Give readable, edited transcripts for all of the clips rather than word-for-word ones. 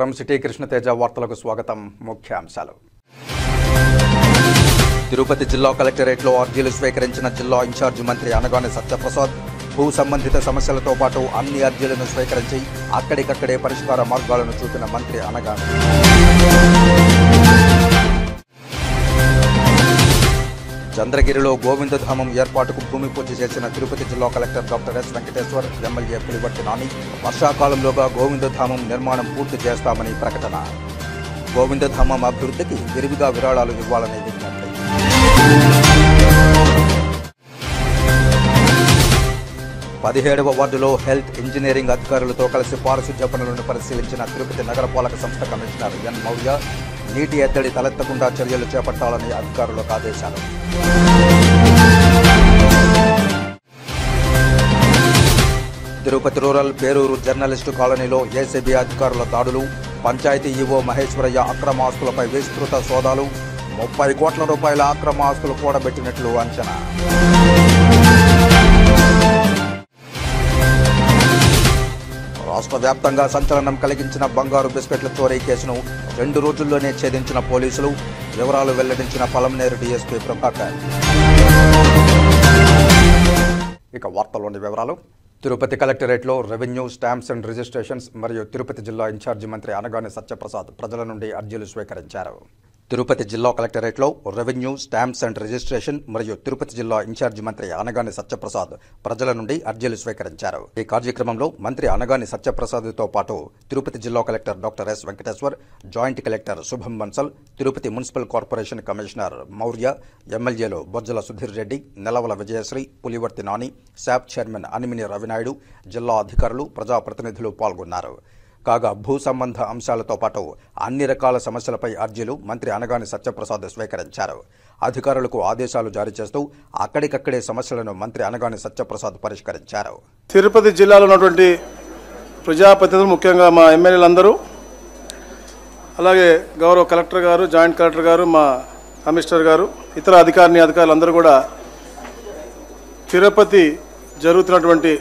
నమస్కారం. సిటీ కృష్ణతేజ వార్తలకు స్వాగతం. ముఖ్యాంశాలు. తిరుపతి జిల్లా కలెక్టరేట్లో అర్జీలు స్వీకరించిన జిల్లా ఇన్ఛార్జి మంత్రి అనగాని సత్యప్రసాద్ భూ సంబంధిత సమస్యలతో పాటు అన్ని అర్జీలను స్వీకరించి అక్కడికక్కడే పరిష్కార మార్గాలను చూపిన మంత్రి అనగాని. చంద్రగిరిలో గోవిందధామం ఏర్పాటుకు భూమి పూజ చేసిన తిరుపతి జిల్లా collector doctor S Venkateshwar, MLA Pulivarthi Nani వర్షాకాలంలోగా గోవిందధామం నిర్మాణం పూర్తి చేస్తామని ప్రకటన. గోవిందధామం అభివృద్ధికి విరివిగా విరాళాలు ఇవ్వాలని విజ్ఞప్తి. పదిహేడవ వార్డులో హెల్త్ ఇంజనీరింగ్ అధికారులతో కలిసి పారిశుధ్య పనులను పరిశీలించిన తిరుపతి నగరపాలక సంస్థ కమిషనర్ ఎన్ మౌర్య నీటి ఎద్దడి తలెత్తకుండా చర్యలు చేపట్టాలని అధికారులకు ఆదేశాలు. తిరుపతి రూరల్ పేరూరు జర్నలిస్టు కాలనీలో ఏసీబీ అధికారుల దాడులు, పంచాయతీ ఈవో మహేశ్వరయ్య అక్రమ ఆస్తులపై విస్తృత సోదాలు, 30 కోట్ల రూపాయల అక్రమ ఆస్తులు కూడబెట్టినట్లు అంచనా. రాష్ట్ర వ్యాప్తంగా సంచలనం కలిగించిన బంగారు బిస్కెట్ల చోరీ కేసును 2 రోజుల్లోనే ఛేదించిన పోలీసులు. వివరాలు వెల్లడించిన పలమనేరు డీఎస్పీ ప్రభాకర్. ఇక వార్తల్లోని వివరాలు. తిరుపతి కలెక్టరేట్లో రెవెన్యూ, స్టాంప్స్ అండ్ రిజిస్ట్రేషన్స్ మరియు తిరుపతి జిల్లా ఇన్ఛార్జి మంత్రి అనగాని సత్యప్రసాద్ ప్రజల నుండి అర్జీలు స్వీకరించారు. తిరుపతి జిల్లా కలెక్టరేట్లో రెవెన్యూ, స్టాంప్స్ అండ్ రిజిస్ట్రేషన్ మరియు తిరుపతి జిల్లా ఇన్ఛార్జి మంత్రి అనగాని సత్యప్రసాద్ ప్రజల నుండి అర్జీలు స్వీకరించారు. ఈ కార్యక్రమంలో మంత్రి అనగాని సత్యప్రసాద్తో పాటు తిరుపతి జిల్లా collector doctor S Venkateshwar, joint collector Shubham Bansal, Tirupati municipal corporation commissioner Maurya, ఎమ్మెల్యేలు బొజ్జల సుధీర్ రెడ్డి, నెలవల విజయశ్రీ, పులివర్తి నాని, శాప్ చైర్మన్ అనిమిని రవినాయుడు, జిల్లా అధికారులు, ప్రజాప్రతినిధులు పాల్గొన్నారు. కాగా భూ సంబంధ అంశాలతో పాటు అన్ని రకాల సమస్యలపై అర్జీలు మంత్రి అనగాని సత్యప్రసాద్ స్వీకరించారు. అధికారులకు ఆదేశాలు జారీ చేస్తూ అక్కడికక్కడే సమస్యలను మంత్రి అనగాని సత్యప్రసాద్ పరిష్కరించారు. తిరుపతి జిల్లాలో ఉన్నటువంటి ప్రజాప్రతినిధులు, ముఖ్యంగా మా ఎమ్మెల్యేలందరూ, అలాగే గౌరవ కలెక్టర్ గారు, జాయింట్ కలెక్టర్ గారు, మా కమిషనర్ గారు, ఇతర అధికారులందరూ కూడా తిరుపతి జరుగుతున్నటువంటి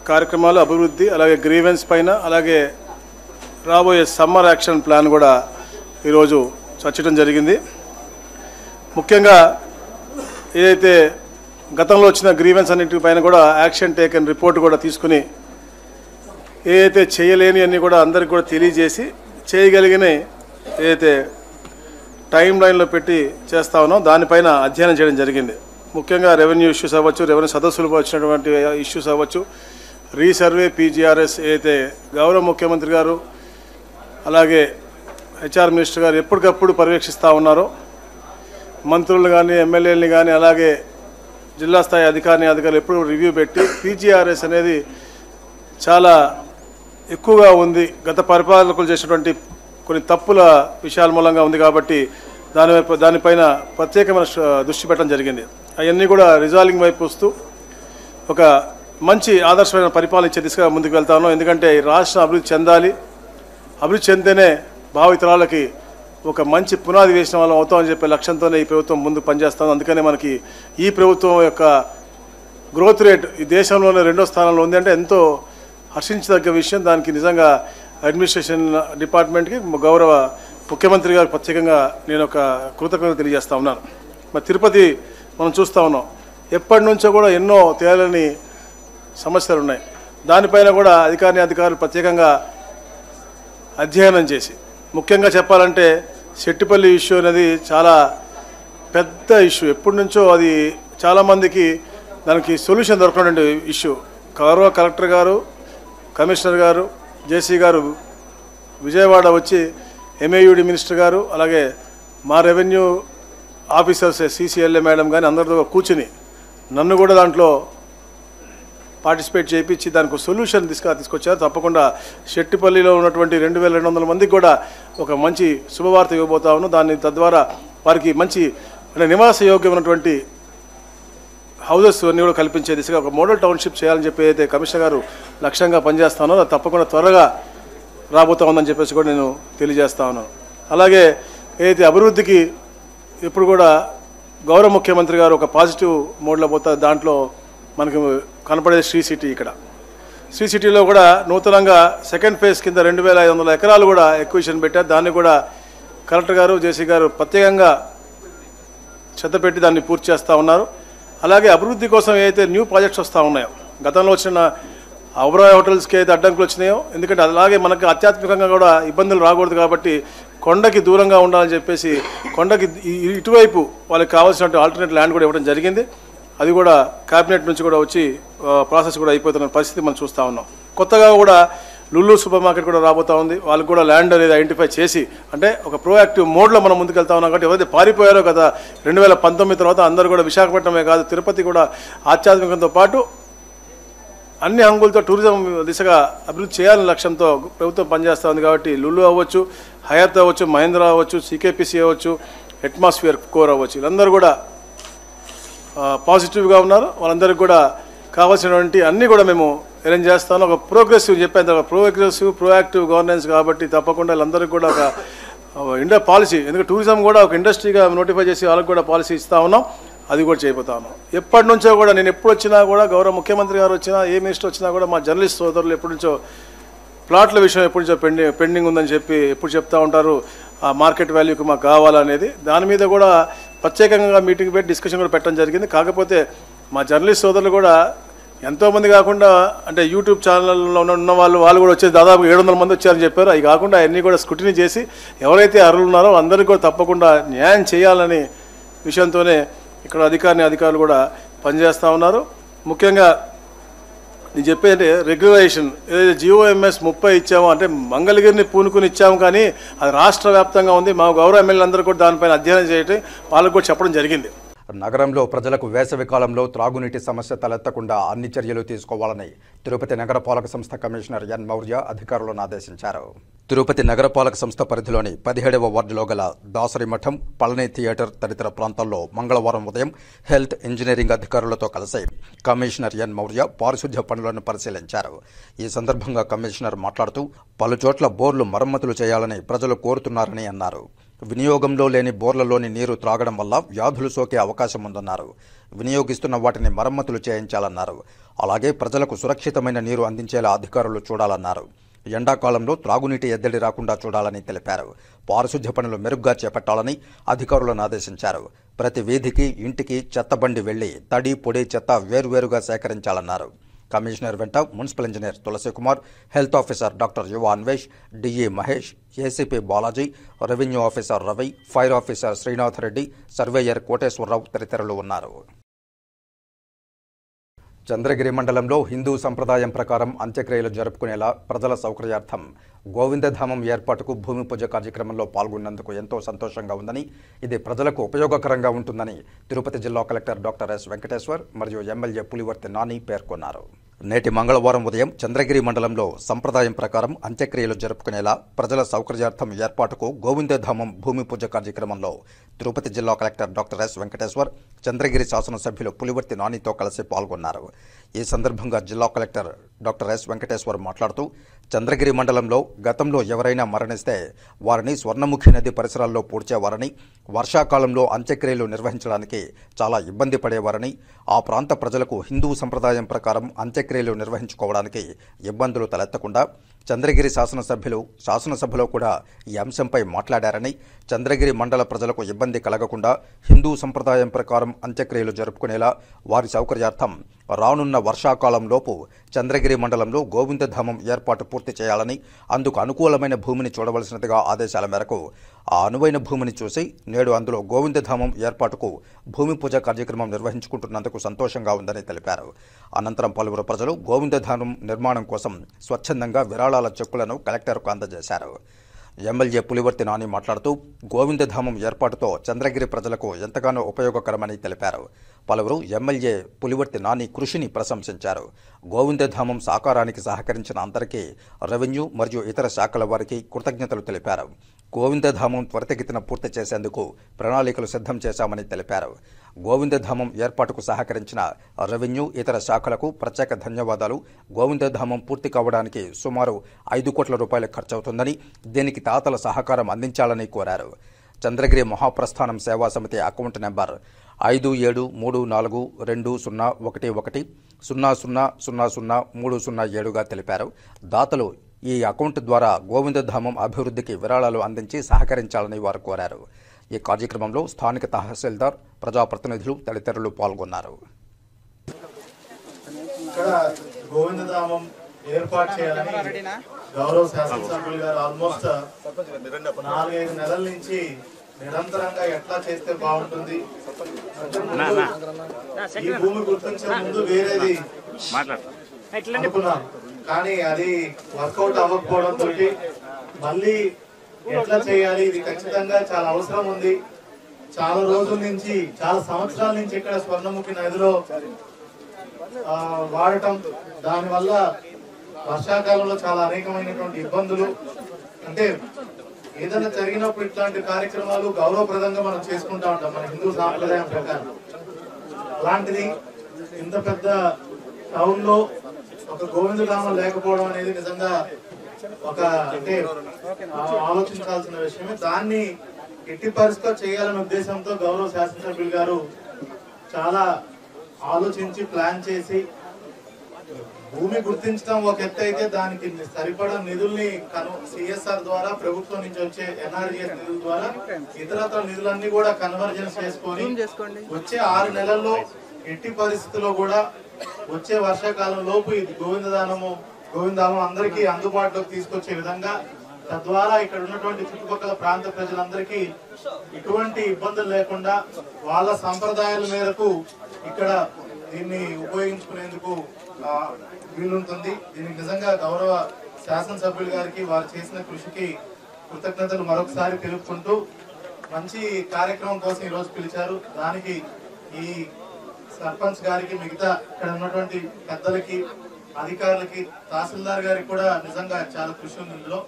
కార్యక్రమాలు, అభివృద్ధి, అలాగే గ్రీవెన్స్ పైన, అలాగే రాబోయే సమ్మర్ యాక్షన్ ప్లాన్ కూడా ఈరోజు చర్చించడం జరిగింది. ముఖ్యంగా ఏదైతే గతంలో వచ్చిన గ్రీవెన్స్ అన్నింటిపైన కూడా యాక్షన్ టేకన్ రిపోర్ట్ కూడా తీసుకుని ఏదైతే చేయలేని అన్నీ కూడా అందరికి కూడా తెలియజేసి చేయగలిగిన ఏదైతే టైం లైన్లో పెట్టి చేస్తా ఉన్నాం దానిపైన అధ్యయనం చేయడం జరిగింది. ముఖ్యంగా రెవెన్యూ ఇష్యూస్ అవ్వచ్చు, రెవెన్యూ సదస్సులు వచ్చినటువంటి ఇష్యూస్ అవ్వచ్చు, రీసర్వే, పీజీఆర్ఎస్ ఏదైతే గౌరవ ముఖ్యమంత్రి గారు అలాగే హెచ్ఆర్ మినిస్టర్ గారు ఎప్పటికప్పుడు పర్యవేక్షిస్తూ ఉన్నారో, మంత్రులను కానీ ఎమ్మెల్యేలని కానీ అలాగే జిల్లా స్థాయి అధికారులు ఎప్పుడు రివ్యూ పెట్టి పీజీఆర్ఎస్ అనేది చాలా ఎక్కువగా ఉంది, గత పరిపాలకులు చేసినటువంటి కొన్ని తప్పుల విషయాల మూలంగా ఉంది కాబట్టి దానిపైన ప్రత్యేకమైన దృష్టి పెట్టడం జరిగింది. అవన్నీ కూడా రిజాల్వింగ్ వైపు వస్తూ ఒక మంచి ఆదర్శమైన పరిపాలన ఇచ్చే దిశగా ముందుకు వెళ్తా ఉన్నాం. ఎందుకంటే ఈ రాష్ట్రం అభివృద్ధి చెందాలి, అభివృద్ధి చెందితేనే భావితరాలకి ఒక మంచి పునాది వేసిన వాళ్ళం అవుతామని చెప్పే లక్ష్యంతోనే ఈ ప్రభుత్వం ముందుకు పనిచేస్తాం. అందుకనే మనకి ఈ ప్రభుత్వం యొక్క గ్రోత్ రేట్ ఈ దేశంలోనే 2వ స్థానంలో ఉంది అంటే ఎంతో హర్షించదగ్గ విషయం. దానికి నిజంగా అడ్మినిస్ట్రేషన్ డిపార్ట్మెంట్కి గౌరవ ముఖ్యమంత్రి గారికి ప్రత్యేకంగా నేను ఒక కృతజ్ఞత తెలియజేస్తా ఉన్నాను. మరి తిరుపతి మనం చూస్తూ ఉన్నాం, ఎప్పటి నుంచో కూడా ఎన్నో తేలని సమస్యలు ఉన్నాయి. దానిపైన కూడా అధికారులు ప్రత్యేకంగా అధ్యయనం చేసి, ముఖ్యంగా చెప్పాలంటే శెట్టిపల్లి ఇష్యూ అనేది చాలా పెద్ద ఇష్యూ. ఎప్పటి నుంచో అది చాలామందికి దానికి సొల్యూషన్ దొరకనటువంటి ఇష్యూ. గౌరవ కలెక్టర్ గారు, కమిషనర్ గారు, జేసీ గారు విజయవాడ వచ్చి ఎంఏయుడి మినిస్టర్ గారు అలాగే మా రెవెన్యూ ఆఫీసర్స్ సిసిఎల్ఏ మేడం కానీ అందరితో కూర్చుని నన్ను కూడా దాంట్లో పార్టిసిపేట్ చేయించి దానికి సొల్యూషన్ తీసుకొచ్చారు. తప్పకుండా శెట్టిపల్లిలో ఉన్నటువంటి 2200 మందికి కూడా ఒక మంచి శుభవార్త ఇవ్వబోతా ఉన్నాం. దాన్ని తద్వారా వారికి మంచి నివాస యోగ్యమైనటువంటి హౌజెస్ అన్నీ కూడా కల్పించే దిశగా ఒక మోడల్ టౌన్షిప్ చేయాలని చెప్పి అయితే కమిషనర్ గారు లక్ష్యంగా పనిచేస్తానో అది తప్పకుండా త్వరగా రాబోతా ఉందని చెప్పేసి కూడా నేను తెలియజేస్తా ఉన్నాను. అలాగే ఏదైతే అభివృద్ధికి ఇప్పుడు కూడా గౌరవ ముఖ్యమంత్రి గారు ఒక పాజిటివ్ మోడ్లో పోతారు. దాంట్లో మనకు కనపడేది శ్రీ సిటీ. ఇక్కడ శ్రీ సిటీలో కూడా నూతనంగా సెకండ్ ఫేజ్ కింద 2,500 ఎకరాలు కూడా ఎక్విజిషన్ పెట్టారు. దాన్ని కూడా కలెక్టర్ గారు, జేసీ గారు ప్రత్యేకంగా శ్రద్ధ పెట్టి దాన్ని పూర్తి చేస్తూ ఉన్నారు. అలాగే అభివృద్ధి కోసం ఏదైతే న్యూ ప్రాజెక్ట్స్ వస్తూ ఉన్నాయో, గతంలో వచ్చిన ఓబరాయ్ హోటల్స్కి అయితే అడ్డంకులు వచ్చినాయో, ఎందుకంటే అలాగే మనకు ఆధ్యాత్మికంగా కూడా ఇబ్బందులు రాకూడదు కాబట్టి కొండకి దూరంగా ఉండాలని చెప్పేసి కొండకి ఇటువైపు వాళ్ళకి కావాల్సినట్టు ఆల్టర్నేట్ ల్యాండ్ కూడా ఇవ్వడం జరిగింది. అది కూడా క్యాబినెట్ నుంచి కూడా వచ్చి ప్రాసెస్ కూడా అయిపోతున్న పరిస్థితి మనం చూస్తూ ఉన్నాం. కొత్తగా కూడా లుల్లు సూపర్ మార్కెట్ కూడా రాబోతూ ఉంది. వాళ్ళకు కూడా ల్యాండ్ అనేది ఐడెంటిఫై చేసి, అంటే ఒక ప్రోయాక్టివ్ మోడ్లో మనం ముందుకు వెళ్తా ఉన్నాం. కాబట్టి ఎవరైతే పారిపోయారో కదా 2019 తర్వాత అందరూ కూడా విశాఖపట్నమే కాదు తిరుపతి కూడా ఆధ్యాత్మికంతో పాటు అన్ని హంగులతో టూరిజం దిశగా అభివృద్ధి చేయాలనే లక్ష్యంతో ప్రభుత్వం పనిచేస్తూ ఉంది. కాబట్టి లుల్లు అవ్వచ్చు, హయాత్ అవ్వచ్చు, మహేంద్ర అవ్వచ్చు, సికేపీసీ అవ్వచ్చు, అట్మాస్ఫియర్ కోర్ అవ్వచ్చు, వీళ్ళందరూ కూడా పాజిటివ్గా ఉన్నారు. వాళ్ళందరికీ కూడా కావాల్సినటువంటి అన్నీ కూడా మేము అరేంజ్ చేస్తాను. ఒక ప్రోగ్రెసివ్ చెప్పాను, ప్రోగ్రెసివ్ ప్రోయాక్టివ్ గవర్నెన్స్ కాబట్టి తప్పకుండా వీళ్ళందరికీ కూడా ఒక ఇండియా పాలసీ, ఎందుకంటే టూరిజం కూడా ఒక ఇండస్ట్రీగా నోటిఫై చేసి వాళ్ళకి కూడా పాలసీ ఇస్తూ ఉన్నాం. అది కూడా చేయబోతా ఉన్నాం. ఎప్పటి నుంచో కూడా నేను ఎప్పుడు వచ్చినా కూడా గౌరవ ముఖ్యమంత్రి గారు వచ్చినా, ఏ మినిస్టర్ వచ్చినా కూడా మా జర్నలిస్ట్ సోదరులు ఎప్పటి నుంచో ప్లాట్ల విషయం ఎప్పటి నుంచో పెండింగ్ ఉందని చెప్పి ఎప్పుడు చెప్తూ ఉంటారు. ఆ మార్కెట్ వాల్యూకి మాకు కావాలనేది, దాని మీద కూడా ప్రత్యేకంగా మీటింగ్ పెట్టి డిస్కషన్ కూడా పెట్టడం జరిగింది. కాకపోతే మా జర్నలిస్ట్ సోదరులు కూడా ఎంతోమంది కాకుండా, అంటే యూట్యూబ్ ఛానల్లో ఉన్న వాళ్ళు కూడా వచ్చేది దాదాపు 700 మంది వచ్చారని చెప్పారు. అవి కాకుండా అవన్నీ కూడా స్క్రూటినీ చేసి ఎవరైతే అర్హులు ఉన్నారో అందరికీ కూడా తప్పకుండా న్యాయం చేయాలని విషయంతోనే ఇక్కడ అధికారులు కూడా పనిచేస్తూ ఉన్నారు. ముఖ్యంగా నేను చెప్పేది రెగ్యులేషన్ ఏదైతే GOMS 30 ఇచ్చామో, అంటే మంగళగిరిని పూనుకుని ఇచ్చాము, కానీ అది రాష్ట్ర వ్యాప్తంగా ఉంది. మా గౌరవ ఎమ్మెల్యేలు అందరూ కూడా దానిపైన అధ్యయనం చేయడం వాళ్ళకు కూడా చెప్పడం జరిగింది. నగరంలో ప్రజలకు వేసవి కాలంలో త్రాగునీటి సమస్య తలెత్తకుండా అన్ని చర్యలు తీసుకోవాలని తిరుపతి నగరపాలక సంస్థ కమిషనర్ ఎన్ మౌర్య అధికారులను ఆదేశించారు. తిరుపతి నగరపాలక సంస్థ పరిధిలోని 17వ వార్డులో గల దాసరి మఠం, పళని థియేటర్ తదితర ప్రాంతాల్లో మంగళవారం ఉదయం హెల్త్, ఇంజనీరింగ్ అధికారులతో కలిసి కమిషనర్ ఎన్ మౌర్య పారిశుధ్య పనులను పరిశీలించారు. ఈ సందర్భంగా కమిషనర్ మాట్లాడుతూ పలుచోట్ల బోర్లు మరమ్మతులు చేయాలని ప్రజలు కోరుతున్నారని అన్నారు. వినియోగంలో లేని బోర్లలోని నీరు త్రాగడం వల్ల వ్యాధులు సోకే అవకాశం ఉందన్నారు. వినియోగిస్తున్న వాటిని మరమ్మతులు చేయించాలన్నారు. అలాగే ప్రజలకు సురక్షితమైన నీరు అందించేలా అధికారులు చూడాలన్నారు. ఎండాకాలంలో త్రాగునీటి ఎద్దడి రాకుండా చూడాలని తెలిపారు. పారిశుధ్య పనులు మెరుగ్గా చేపట్టాలని అధికారులను ఆదేశించారు. ప్రతి వీధికి, ఇంటికి చెత్తబండి వెళ్లి తడి, పొడి చెత్త వేరువేరుగా సేకరించాలన్నారు. కమిషనర్ వెంట municipal engineer Tulasikumar, health officer doctor Yuva Anvesh, DE Mahesh, ACP Balaji, revenue officer Ravi, fire officer Srinath Reddy, surveyor Koteswararao తదితరులు ఉన్నారు. చంద్రగిరి మండలంలో హిందూ సంప్రదాయం ప్రకారం అంత్యక్రియలు జరుపుకునేలా ప్రజల సౌకర్యార్థం గోవిందధామం ఏర్పాటుకు భూమి పూజ కార్యక్రమంలో పాల్గొన్నందుకు ఎంతో సంతోషంగా ఉందని, ఇది ప్రజలకు ఉపయోగకరంగా ఉంటుందని తిరుపతి జిల్లా కలెక్టర్ డాక్టర్ ఎస్ వెంకటేశ్వర్ మరియు ఎమ్మెల్యే పులివర్తి నాని పేర్కొన్నారు. నేటి మంగళవారం ఉదయం చంద్రగిరి మండలంలో సంప్రదాయం ప్రకారం అంత్యక్రియలు జరుపుకునేలా ప్రజల సౌకర్యార్థం ఏర్పాటుకు గోవిందధామం భూమి పూజ కార్యక్రమంలో తిరుపతి జిల్లా collector doctor S Venkateshwar Chandragiri శాసనసభ్యులు పులివర్తి నానితో కలిసి పాల్గొన్నారు. ఈ సందర్భంగా జిల్లా కలెక్టర్ డాక్టర్ ఎస్ వెంకటేశ్వర్ మాట్లాడుతూ, చంద్రగిరి మండలంలో గతంలో ఎవరైనా మరణిస్తే వారిని స్వర్ణముఖి నది పరిసరాల్లో పూడ్చేవారని, వర్షాకాలంలో అంత్యక్రియలు నిర్వహించడానికి చాలా ఇబ్బంది పడేవారని, ఆ ప్రాంత ప్రజలకు హిందూ సంప్రదాయం ప్రకారం అంత్యక్రియలు నిర్వహించుకోవడానికి ఇబ్బందులు తలెత్తకుండా చంద్రగిరి శాసనసభలో కూడా ఈ అంశంపై మాట్లాడారని, చంద్రగిరి మండల ప్రజలకు ఇబ్బంది కలగకుండా హిందూ సంప్రదాయం ప్రకారం అంత్యక్రియలు జరుపుకునేలా వారి సౌకర్యార్థం రానున్న వర్షాకాలంలోపు చంద్రగిరి మండలంలో గోవిందధామం ఏర్పాటు పూర్తి చేయాలని, అందుకు అనుకూలమైన భూమిని చూడవలసినదిగా ఆదేశాల మేరకు ఆ అనువైన భూమిని చూసి నేడు అందులో గోవిందధామం ఏర్పాటుకు భూమి పూజ కార్యక్రమం నిర్వహించుకుంటున్నందుకు సంతోషంగా ఉందని తెలిపారు. అనంతరం పలువురు ప్రజలు గోవిందధామం నిర్మాణం కోసం స్వచ్ఛందంగా విరాళాల చెక్కులను కలెక్టర్కు అందజేశారు. ఎమ్మెల్యే పులివర్తి నాని మాట్లాడుతూ, గోవిందధామం ఏర్పాటుతో చంద్రగిరి ప్రజలకు ఎంతగానో ఉపయోగకరమని తెలిపారు. పలువురు ఎమ్మెల్యే పులివర్తి నాని కృషిని ప్రశంసించారు. గోవిందధామం సాకారానికి సహకరించిన అందరికీ రెవెన్యూ మరియు ఇతర శాఖల వారికి కృతజ్ఞతలు తెలిపారు. గోవిందధామం త్వరితగతిన పూర్తి చేసేందుకు ప్రణాళికలు సిద్ధం చేశామని తెలిపారు. గోవిందధామం ఏర్పాటుకు సహకరించిన రెవెన్యూ, ఇతర శాఖలకు ప్రత్యేక ధన్యవాదాలు. గోవిందధామం పూర్తి కావడానికి సుమారు 5 కోట్ల రూపాయలు ఖర్చవుతుందని, దీనికి దాతల సహకారం అందించాలని కోరారు. చంద్రగిరి మహాప్రస్థానం సేవా సమితి అకౌంట్ నెంబర్ 57342011000037గా తెలిపారు. దాతలు ఈ అకౌంట్ ద్వారా గోవిందధామం అభివృద్ధికి విరాళాలు అందించి సహకరించాలని వారు కోరారు. ఈ కార్యక్రమంలో స్థానిక తహసీల్దార్, ప్రజాప్రతినిధులు తదితరులు పాల్గొన్నారు. ఇక్కడ గోవిందధామం ఏర్పాటు చేయాలని గౌరవ శాసనసభ్యులు గారు ఆల్మోస్ట్ 4-5 నెలల నుంచి నిరంతరంగా ఎట్లా చేస్తే బాగుంటుంది, ఈ భూమి గుర్తించే ముందు వేరేది అనుకున్నాం, కానీ అది వర్కౌట్ అవ్వకపోవడంతో మళ్ళీ ఎట్లా చేయాలి, ఇది ఖచ్చితంగా చాలా అవసరం ఉంది. చాలా రోజుల నుంచి, చాలా సంవత్సరాల నుంచి ఇక్కడ స్వర్ణముఖి నదిలో వాడటం, దానివల్ల వర్షాకాలంలో చాలా అనేకమైనటువంటి ఇబ్బందులు, అంటే ఏదైనా జరిగినప్పుడు ఇట్లాంటి కార్యక్రమాలు గౌరవప్రదంగా మనం చేసుకుంటా ఉంటాం మన హిందూ సాంప్రదాయం ప్రకారం. అలాంటిది ఇంత పెద్ద టౌన్ లో ఒక గోవిందధామం లేకపోవడం అనేది నిజంగా ఒక అంటే ఆలోచించాల్సిన విషయమే. దాన్ని ఎట్టి పరిస్థితిలో చేయాలనే ఉద్దేశంతో గౌరవ శాసనసభ్యులు గారు చాలా ఆలోచించి ప్లాన్ చేసి, భూమి గుర్తించడం ఒక ఎత్తు అయితే దానికి సరిపడా నిధుల్ని సిఎస్ఆర్ ద్వారా, ప్రభుత్వం నుంచి వచ్చే ఎన్ఆర్జీఎస్ నిధుల ద్వారా ఇతరత్ర నిధులన్నీ కూడా కన్వర్జెన్స్ చేసుకొని వచ్చే 6 నెలల్లో ఎట్టి పరిస్థితుల్లో కూడా వచ్చే వర్షాకాలం లోపు ఇది గోవిందధామం అందరికీ అందుబాటులోకి తీసుకొచ్చే విధంగా, తద్వారా ఇక్కడ ఉన్నటువంటి చుట్టుపక్కల ప్రాంత ప్రజలందరికీ ఎటువంటి ఇబ్బందులు లేకుండా వాళ్ళ సంప్రదాయాల మేరకు ఇక్కడ దీన్ని ఉపయోగించుకునేందుకు వీలుంటుంది. దీనికి నిజంగా గౌరవ శాసనసభ్యులు గారికి వారు చేసిన కృషికి కృతజ్ఞతలు మరొకసారి తెలుపుకుంటూ, మంచి కార్యక్రమం కోసం ఈరోజు పిలిచారు. దానికి ఈ సర్పంచ్ గారికి, మిగతా ఇక్కడ ఉన్నటువంటి పెద్దలకి, అధికారులకి, తహసీల్దార్ గారికి కూడా నిజంగా చాలా కృషి ఉంది. ఇందులో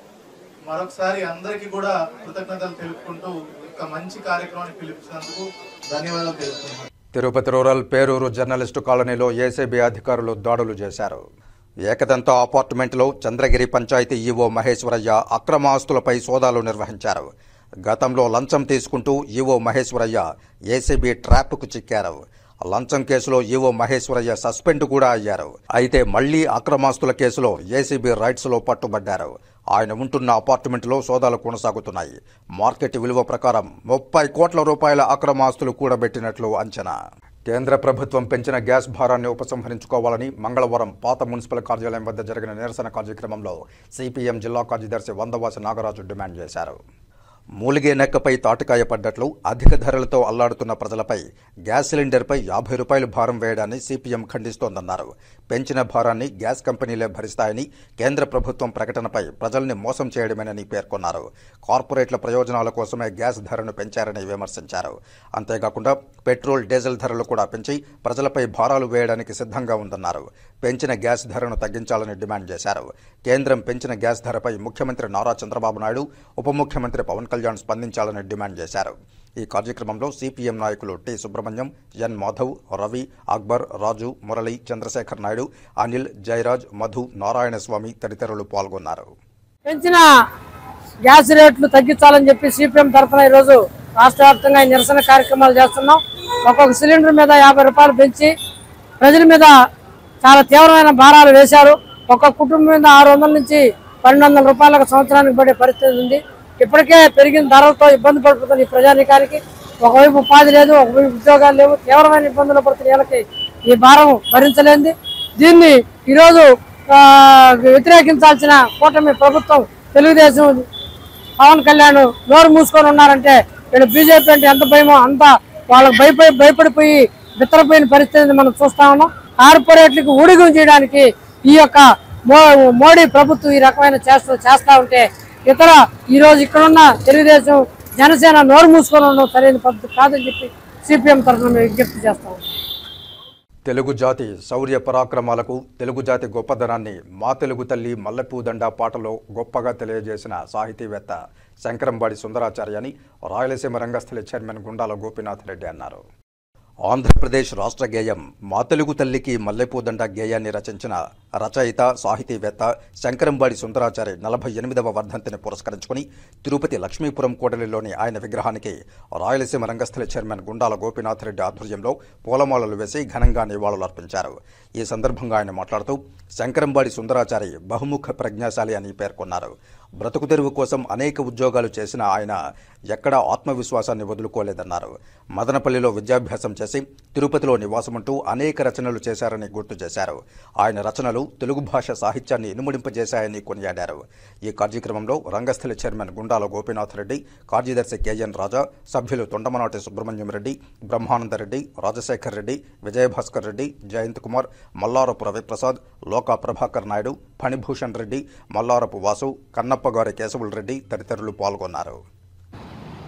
మరొకసారి అందరికీ కూడా కృతజ్ఞతలు తెలుపుకుంటూ ఒక మంచి కార్యక్రమాన్ని పిలిపించినందుకు ధన్యవాదాలు తెలుపుతున్నాను. తిరుపతి రూరల్ పేరూరు జర్నలిస్టు కాలనీలో ఏసీబీ అధికారులు దాడులు చేశారు. ఏకదంత అపార్ట్మెంట్లో చంద్రగిరి పంచాయతీ ఈవో మహేశ్వరయ్య అక్రమ ఆస్తులపై సోదాలు నిర్వహించారు. గతంలో లంచం తీసుకుంటూ ఈవో మహేశ్వరయ్య ఏసీబీ ట్రాప్కు చిక్కారు. లంచం కేసులో ఈవో మహేశ్వరయ్య సస్పెండ్ కూడా అయ్యారు. అయితే మళ్లీ అక్రమాస్తుల కేసులో ఏసీబీ రైట్స్లో పట్టుబడ్డారు. ఆయన ఉంటున్న అపార్ట్మెంట్లో సోదాలు కొనసాగుతున్నాయి. మార్కెట్ విలువ ప్రకారం 30 కోట్ల రూపాయల అక్రమాస్తులు కూడబెట్టినట్లు అంచనా. కేంద్ర ప్రభుత్వం పెంచిన గ్యాస్ భారాన్ని ఉపసంహరించుకోవాలని మంగళవారం పాత మున్సిపల్ కార్యాలయం వద్ద జరిగిన నిరసన కార్యక్రమంలో సిపిఎం జిల్లా కార్యదర్శి వందవాసి నాగరాజు డిమాండ్ చేశారు. మూలిగే నెక్కపై తాటికాయ పడ్డట్లు అధిక ధరలతో అల్లాడుతున్న ప్రజలపై గ్యాస్ సిలిండర్పై 50 రూపాయలు భారం వేయడాన్ని సిపిఎం ఖండిస్తోందన్నారు. పెంచిన భారాన్ని గ్యాస్ కంపెనీలే భరిస్తాయని, కేంద్ర ప్రభుత్వం ప్రకటనపై ప్రజల్ని మోసం చేయడమేనని పేర్కొన్నారు. కార్పొరేట్ల ప్రయోజనాల కోసమే గ్యాస్ ధరను పెంచారని విమర్శించారు. అంతేకాకుండా పెట్రోల్, డీజిల్ ధరలు కూడా పెంచి ప్రజలపై భారాలు వేయడానికి సిద్ధంగా ఉందన్నారు. పెంచిన గ్యాస్ ధరను తగ్గించాలని డిమాండ్ చేశారు. కేంద్రం పెంచిన గ్యాస్ ధరపై ముఖ్యమంత్రి నారా చంద్రబాబు నాయుడు, ఉప ముఖ్యమంత్రి పవన్ కళ్యాణ్ స్పందించాలని డిమాండ్ చేశారు. ఈ కార్యక్రమంలో సిపిఎం నాయకులు టి సుబ్రహ్మణ్యం, ఎన్ మాధవ్, రవి, అక్బర్, రాజు, మురళి, చంద్రశేఖర్ నాయుడు, అనిల్, జయరాజ్, మధు, నారాయణస్వామి తదితరులు పాల్గొన్నారు. పెంచిన గ్యాస్ రేట్లు తగ్గించాలని చెప్పి సిపిఎం తరఫున ఈరోజు రాష్ట్ర వ్యాప్తంగా నిరసన కార్యక్రమాలు చేస్తున్నాం. ఒక్కొక్క సిలిండర్ మీద 50 రూపాయలు పెంచి ప్రజల మీద చాలా తీవ్రమైన భారాలు వేశారు. ఒక్కొక్క కుటుంబం మీద 600 నుంచి 1200 రూపాయలకు సంవత్సరానికి పడే పరిస్థితి ఉంది. ఇప్పటికే పెరిగిన ధరలతో ఇబ్బంది పడిపోతున్న ఈ ప్రజానీకానికి ఒకవైపు ఉపాధి లేదు, ఒకవైపు ఉద్యోగాలు లేవు, తీవ్రమైన ఇబ్బందులు పడుతున్న వీళ్ళకి ఈ భారం భరించలేంది. దీన్ని ఈరోజు వ్యతిరేకించాల్సిన కూటమి ప్రభుత్వం, తెలుగుదేశం, పవన్ కళ్యాణ్ నోరు మూసుకొని ఉన్నారంటే వీళ్ళు బీజేపీ అంటే ఎంత భయమో అంత వాళ్ళకు భయపడిపోయి బిత్తరపోయిన పరిస్థితిని మనం చూస్తా ఉన్నాం. కార్పొరేట్లకు ఊడిగం చేయడానికి ఈ యొక్క మోడీ ప్రభుత్వం ఈ రకమైన చేస్తా ఉంటే ఇతర ఈరోజు ఇక్కడున్న తెలుగుదేశం, జనసేన నోరు మూసుకొని ఉండడం సరైన పద్ధతి కాదని చెప్పి సిపిఎం తరఫున మేము విజ్ఞప్తి చేస్తాం. తెలుగు జాతి శౌర్య పరాక్రమాలకు, తెలుగు జాతి గొప్పదనాన్ని మా తెలుగు తల్లి మల్లెపూదండ పాటలో గొప్పగా తెలియజేసిన సాహితీవేత్త శంకరంబాడి సుందరాచార్య అని రాయలసీమ రంగస్థలి చైర్మన్ గుండాల గోపీనాథ్ రెడ్డి అన్నారు. ఆంధ్రప్రదేశ్ రాష్ట్ర గేయం మా తెలుగు తల్లికి మల్లెపూదండ గేయాన్ని రచించిన రచయిత సాహితీవేత్త శంకరంబాడి సుందరాచారి 48వ వర్ధంతిని పురస్కరించుకుని తిరుపతి లక్ష్మీపురం కూడలిలోని ఆయన విగ్రహానికి రాయలసీమ రంగస్థలి చైర్మన్ గుండాల గోపీనాథ్ రెడ్డి ఆధ్వర్యంలో పూలమాలలు వేసి ఘనంగా నివాళులర్పించారు. ఈ సందర్భంగా ఆయన మాట్లాడుతూ శంకరంబాడి సుందరాచారి బహుముఖ ప్రజ్ఞాశాలి అని పేర్కొన్నారు. బ్రతుకు తెరువు కోసం అనేక ఉద్యోగాలు చేసిన ఆయన ఎక్కడా ఆత్మవిశ్వాసాన్ని వదులుకోలేదన్నారు. మదనపల్లిలో విద్యాభ్యాసం చేసి తిరుపతిలో నివాసముంటూ అనేక రచనలు చేశారని గుర్తు చేశారు. ఆయన రచనలు తెలుగు భాష సాహిత్యాన్ని ఇనుముడింపజేశాయని కొనియాడారు. ఈ కార్యక్రమంలో రంగస్థలి చైర్మన్ గుండాల గోపీనాథ్ రెడ్డి, కార్యదర్శి కెఎన్ రాజా, సభ్యులు తొండమనాటి సుబ్రహ్మణ్యం రెడ్డి, బ్రహ్మానందరెడ్డి, రాజశేఖర్ రెడ్డి, విజయభాస్కర్ రెడ్డి, జయంత్ కుమార్, మల్లారపు రవిప్రసాద్, లోకా ప్రభాకర్ నాయుడు, ఫణిభూషణ్ రెడ్డి, మల్లారపు వాసు, కన్నప్పగారి కేశవుల రెడ్డి తదితరులు పాల్గొన్నారు.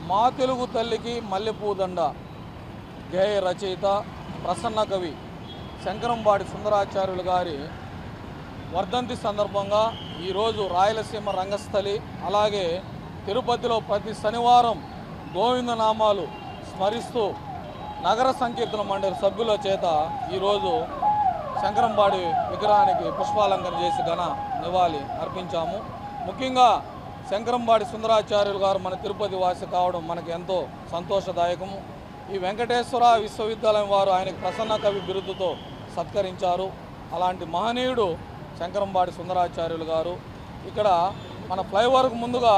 మా తెలుగు తల్లికి మల్లెపూదండ గేయ రచయిత ప్రసన్న కవి శంకరంబాడి సుందరాచార్యులు గారి వర్ధంతి సందర్భంగా ఈరోజు రాయలసీమ రంగస్థలి అలాగే తిరుపతిలో ప్రతి శనివారం గోవిందనామాలు స్మరిస్తూ నగర సంకీర్తన మండలి సభ్యుల చేత ఈరోజు శంకరంబాడి విగ్రహానికి పుష్పాలంకరణ చేసి ఘన నివాళి అర్పించాము. ముఖ్యంగా శంకరంబాడి సుందరాచార్యులు గారు మన తిరుపతి వాసి కావడం మనకు ఎంతో సంతోషదాయకము. ఈ వెంకటేశ్వర విశ్వవిద్యాలయం వారు ఆయనకు ప్రసన్న కవి బిరుదుతో సత్కరించారు. అలాంటి మహనీయుడు శంకరంబాడి సుందరాచార్యులు గారు. ఇక్కడ మన ఫ్లైఓవర్కు ముందుగా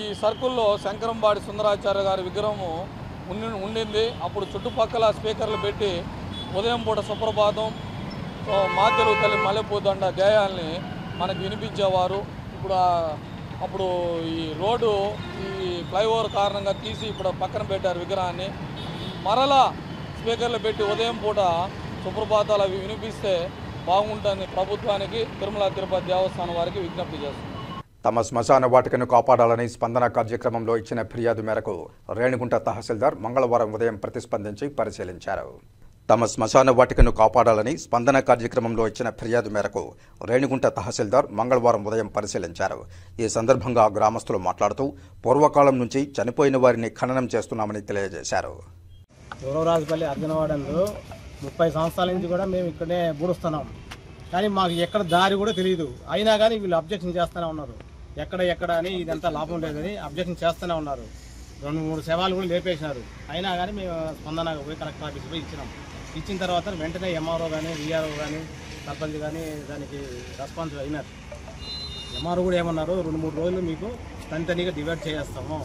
ఈ సర్కిల్లో శంకరంబాడి సుందరాచార్య గారి విగ్రహము ఉండింది. అప్పుడు చుట్టుపక్కల స్పీకర్లు పెట్టి ఉదయం పూట సుప్రభాతం, మా తెలుగు తల్లి మల్లెపూదండ గేయాల్ని మనకు వినిపించేవారు. అప్పుడు ఈ రోడ్డు ఈ ఫ్లైఓవర్ కారణంగా తీసి ఇప్పుడు పక్కన పెట్టారు విగ్రహాన్ని. మరలా స్పీకర్లు పెట్టి ఉదయం పూట సుప్రభాతాలు అవి వినిపిస్తే బాగుంటుంది ప్రభుత్వానికి, తిరుమల తిరుపతి దేవస్థానం వారికి విజ్ఞప్తి చేస్తుంది. తమ శ్మశాన వాటికను కాపాడాలని స్పందన కార్యక్రమంలో ఇచ్చిన ఫిర్యాదు మేరకు రేణిగుంట తహసీల్దార్ మంగళవారం ఉదయం ప్రతిస్పందించి పరిశీలించారు. తమ శ్మశాన వాటికను కాపాడాలని స్పందన కార్యక్రమంలో ఇచ్చిన ఫిర్యాదు మేరకు రేణిగుంట తహసీల్దార్ మంగళవారం ఉదయం పరిశీలించారు. ఈ సందర్భంగా గ్రామస్తులు మాట్లాడుతూ పూర్వకాలం నుంచి చనిపోయిన వారిని ఖననం చేస్తున్నామని తెలియజేశారు. దూరరాజుపల్లి అర్జునవాడలో 30 సంవత్సరాల నుంచి కూడా మేము ఇక్కడే బూడుస్తున్నాం. కానీ మాకు ఎక్కడ దారి కూడా తెలియదు. అయినా కానీ వీళ్ళు అబ్జెక్షన్ చేస్తూనే ఉన్నారు. ఎక్కడ అని ఇదంతా లాభం లేదని అబ్జెక్షన్ చేస్తూనే ఉన్నారు. 2-3 శవాలు కూడా లేపేసినారు. అయినా కానీ మేము స్పందన పోయి కలెక్టర్ ఆఫీస్ పోయి ఇచ్చిన తర్వాత వెంటనే ఎంఆర్ఓ కానీ విఆర్ఓ కానీ సర్పంచ్ కానీ దానికి రెస్పాన్స్ అయినారు. ఎంఆర్ఓ కూడా ఏమన్నారు, 2-3 రోజులు మీకు తనితనిగా డివైడ్ చేస్తాము,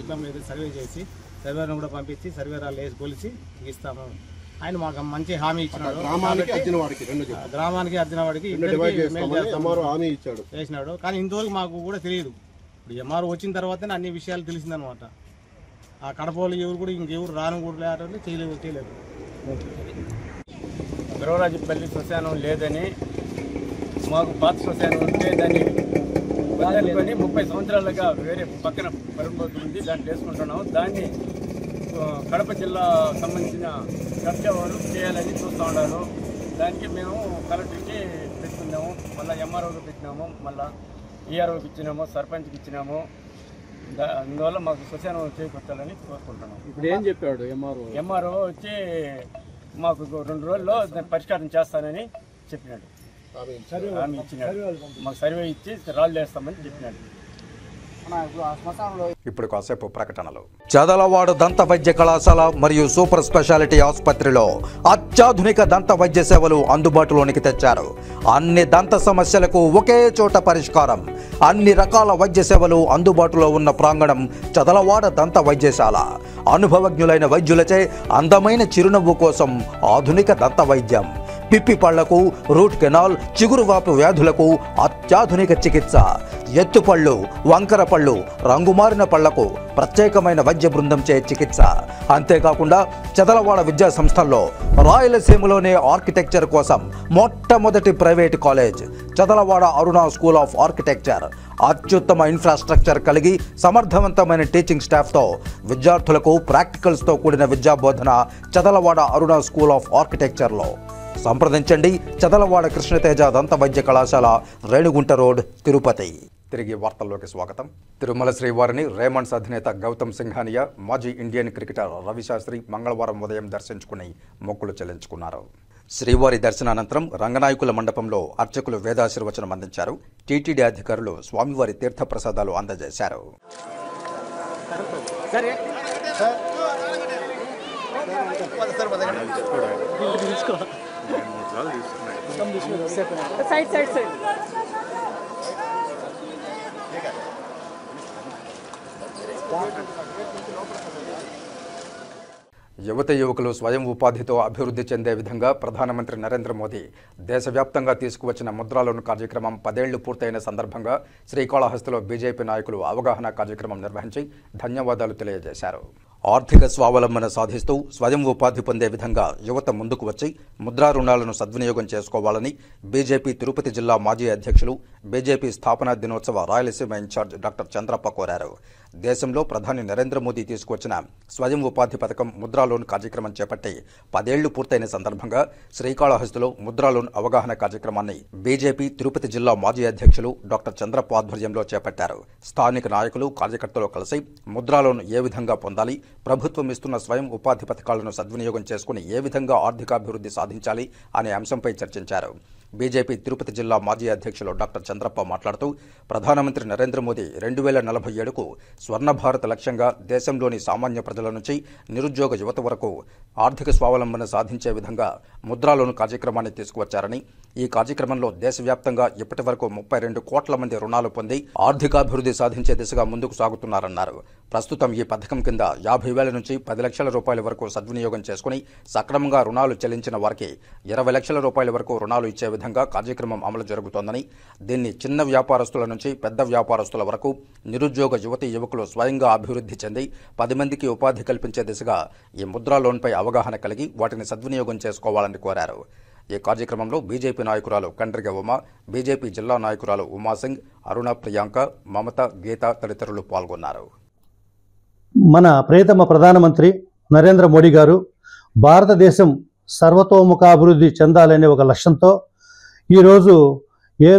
ఇబ్బంది లేదు, సర్వే చేసి సర్వేను కూడా పంపించి సర్వేరాలు వేసి కొలిసి ఇస్తాము. ఆయన మాకు మంచి హామీ ఇచ్చినాడు. గ్రామానికి అర్జునవాడికి చేసినాడు. కానీ ఇంతవరకు మాకు కూడా తెలియదు. ఇప్పుడు ఎంఆర్ఓ వచ్చిన తర్వాతనే అన్ని విషయాలు తెలిసిందనమాట. ఆ కడపలు ఎవరు కూడా ఇంకెవరు రాను కూడా లేరు, చేయలేదు. దూరరాజుపల్లి శ్మశానం లేదని, మాకు పాత శ్మశానం ఉంటే దాన్ని వదిలికొని 30 సంవత్సరాలుగా వేరే పక్కన పరంపర ఉంది, దాన్ని వేసుకుంటున్నాము. దాన్ని కడప జిల్లా సంబంధించిన చర్చ వారు చేయాలని చూస్తూ ఉన్నారు. దానికి మేము కలెక్టర్కి పెట్టుకున్నాము, మళ్ళీ ఎంఆర్ఓకి పెట్టినాము, మళ్ళీ ఈఆర్ఓకి ఇచ్చినాము, సర్పంచ్కి ఇచ్చినాము. అందువల్ల మాకు శ్మశానం చేకూర్చాలని కోరుకుంటున్నాం. ఇప్పుడు ఏం చెప్పాడు ఎంఆర్ఓ వచ్చి మాకు 2 రోజుల్లో దాన్ని పరిష్కారం చేస్తానని చెప్పినాడు. హామీ ఇచ్చినాడు. మాకు సర్వే ఇచ్చి రాళ్ళు వేస్తామని చెప్పినాడు. ఇప్పుడు కాసేపు ప్రకటనలు. చదలవాడ దంత వైద్య కళాశాల మరియు సూపర్ స్పెషాలిటీ ఆసుపత్రిలో అత్యాధునిక దంత వైద్య సేవలు అందుబాటులోనికి తెచ్చారు. అన్ని దంత సమస్యలకు ఒకే చోట పరిష్కారం. అన్ని రకాల వైద్య సేవలు అందుబాటులో ఉన్న ప్రాంగణం చదలవాడ దంత వైద్యశాల. అనుభవజ్ఞులైన వైద్యులచే అందమైన చిరునవ్వు కోసం ఆధునిక దంత వైద్యం. పిప్పి పళ్లకు, రూట్ కెనాల్, చిగురువాపు వ్యాధులకు అత్యాధునిక చికిత్స. ఎత్తుపళ్ళు, వంకర పళ్ళు, రంగుమారిన పళ్లకు ప్రత్యేకమైన వైద్య బృందంచే చికిత్స. అంతేకాకుండా చదలవాడ విద్యా సంస్థల్లో రాయలసీమలోనే ఆర్కిటెక్చర్ కోసం మొట్టమొదటి private college Chadalavada Aruna school of architecture. అత్యుత్తమ ఇన్ఫ్రాస్ట్రక్చర్ కలిగి సమర్థవంతమైన టీచింగ్ స్టాఫ్తో విద్యార్థులకు ప్రాక్టికల్స్తో కూడిన విద్యాబోధన చదలవాడ అరుణ స్కూల్ ఆఫ్ ఆర్కిటెక్చర్లో. సంప్రదించండి. చదలవాడ కృష్ణతేజ దంత వైద్య కళాశాల, రేణిగుంట రోడ్, తిరుపతి. తిరిగి వార్తల్లోకి స్వాగతం. తిరుమల శ్రీవారిని రేమండ్స్ అధినేత గౌతమ్ సింఘానియా, మాజీ ఇండియన్ క్రికెటర్ రవిశాస్త్రి మంగళవారం ఉదయం దర్శించుకుని మొక్కులు చెల్లించుకున్నారు. శ్రీవారి దర్శనానంతరం రంగనాయకుల మండపంలో అర్చకులు వేదాశీర్వచనం అందించారు. టీటీడీ అధికారులు స్వామివారి తీర్థప్రసాదాలు అందజేశారు. యువత యువకులు స్వయం ఉపాధితో అభివృద్ధి చెందే విధంగా ప్రధానమంత్రి నరేంద్ర మోదీ దేశవ్యాప్తంగా తీసుకువచ్చిన ముద్రా లోన్ కార్యక్రమం 10 ఏళ్లు పూర్తయిన సందర్భంగా శ్రీకాళహస్తిలో బీజేపీ నాయకులు అవగాహన కార్యక్రమం నిర్వహించి ధన్యవాదాలు తెలియజేశారు. ఆర్థిక స్వావలంబన సాధిస్తూ స్వయం ఉపాధి పొందే విధంగా యువత ముందుకు వచ్చి ముద్రా రుణాలను సద్వినియోగం చేసుకోవాలని బీజేపీ తిరుపతి జిల్లా మాజీ అధ్యక్షులు, బీజేపీ స్థాపనా దినోత్సవ రాయలసీమ ఇన్ఛార్జ్ డాక్టర్ చంద్రప్ప కోరారు. దేశంలో ప్రధాని నరేంద్ర మోదీ తీసుకొచ్చిన స్వయం ఉపాధి పథకం ముద్రా లోన్ కార్యక్రమం చేపట్టి 10 ఏళ్లు పూర్తయిన సందర్భంగా శ్రీకాళహస్తిలో ముద్రా లోన్ అవగాహన కార్యక్రమాన్ని బీజేపీ తిరుపతి జిల్లా మాజీ అధ్యక్షులు డాక్టర్ చంద్రప్ప ఆధ్వర్యంలో చేపట్టారు. స్థానిక నాయకులు, కార్యకర్తలు కలిసి ముద్రా లోన్ ఏ విధంగా పొందాలి, ప్రభుత్వం ఇస్తున్న స్వయం ఉపాధి పథకాలను సద్వినియోగం చేసుకుని ఏ విధంగా ఆర్థికాభివృద్ధి సాధించాలి అనే అంశంపై చర్చించారు. బీజేపీ తిరుపతి జిల్లా మాజీ అధ్యక్షులు డాక్టర్ చంద్రప్ప మాట్లాడుతూ, ప్రధానమంత్రి నరేంద్ర మోదీ 2047కు స్వర్ణ భారత్ లక్ష్యంగా దేశంలోని సామాన్య ప్రజల నుంచి నిరుద్యోగ యువత వరకు ఆర్థిక స్వావలంబన సాధించే విధంగా ముద్రా లోన్ కార్యక్రమాన్ని తీసుకువచ్చారని, ఈ కార్యక్రమంలో దేశవ్యాప్తంగా ఇప్పటి వరకు 32 కోట్ల మంది రుణాలు పొంది ఆర్థికాభివృద్ధి సాధించే దిశగా ముందుకు సాగుతున్నారన్నారు. ప్రస్తుతం ఈ పథకం కింద 50,000 నుంచి 10 లక్షల రూపాయల వరకు సద్వినియోగం చేసుకుని సక్రమంగా రుణాలు చెల్లించిన వారికి 20 లక్షల రూపాయల వరకు రుణాలు ఇచ్చే విధంగా కార్యక్రమం అమలు జరుగుతోందని, దీన్ని చిన్న వ్యాపారస్తుల నుంచి పెద్ద వ్యాపారస్తుల వరకు నిరుద్యోగ యువతీ యువకులు స్వయంగా అభివృద్ధి చెంది 10 మందికి ఉపాధి కల్పించే దిశగా ఈ ముద్రా లోన్పై అవగాహన కలిగి వాటిని సద్వినియోగం చేసుకోవాలని కోరారు. ఈ కార్యక్రమంలో బీజేపీ నాయకురాలు కండ్రిగ ఉమ, బీజేపీ జిల్లా నాయకురాలు ఉమాసింగ్, అరుణ ప్రియాంక, మమత, గీత తదితరులు పాల్గొన్నారు. మన ప్రియతమ ప్రధానమంత్రి నరేంద్ర మోడీ గారు భారతదేశం సర్వతోముఖాభివృద్ధి చెందాలనే ఒక లక్ష్యంతో ఈరోజు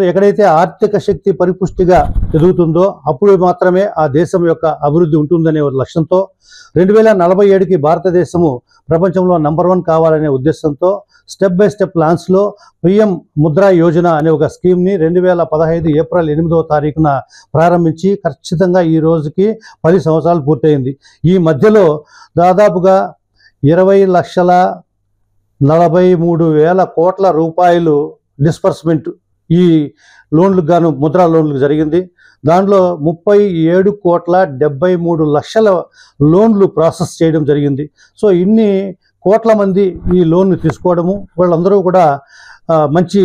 ఎక్కడైతే ఆర్థిక శక్తి పరిపుష్టిగా ఎదుగుతుందో అప్పుడు మాత్రమే ఆ దేశం యొక్క అభివృద్ధి ఉంటుందనే ఒక లక్ష్యంతో 2047కి భారతదేశము ప్రపంచంలో నంబర్ 1 కావాలనే ఉద్దేశంతో స్టెప్ బై స్టెప్ ప్లాన్స్లో పిఎం ముద్రా యోజన అనే ఒక స్కీమ్ని 2015 ఏప్రిల్ 8వ తారీఖున ప్రారంభించి ఖచ్చితంగా ఈ రోజుకి 10 సంవత్సరాలు పూర్తయింది. ఈ మధ్యలో దాదాపుగా 20,43,000 కోట్ల రూపాయలు డిస్బర్స్మెంట్ ఈ లోన్లకు గాను ముద్రా లోన్లకు జరిగింది. దాంట్లో 37,73,00,000 లోన్లు ప్రాసెస్ చేయడం జరిగింది. సో ఇన్ని కోట్ల మంది ఈ లోన్ తీసుకోవడము, వాళ్ళందరూ కూడా మంచి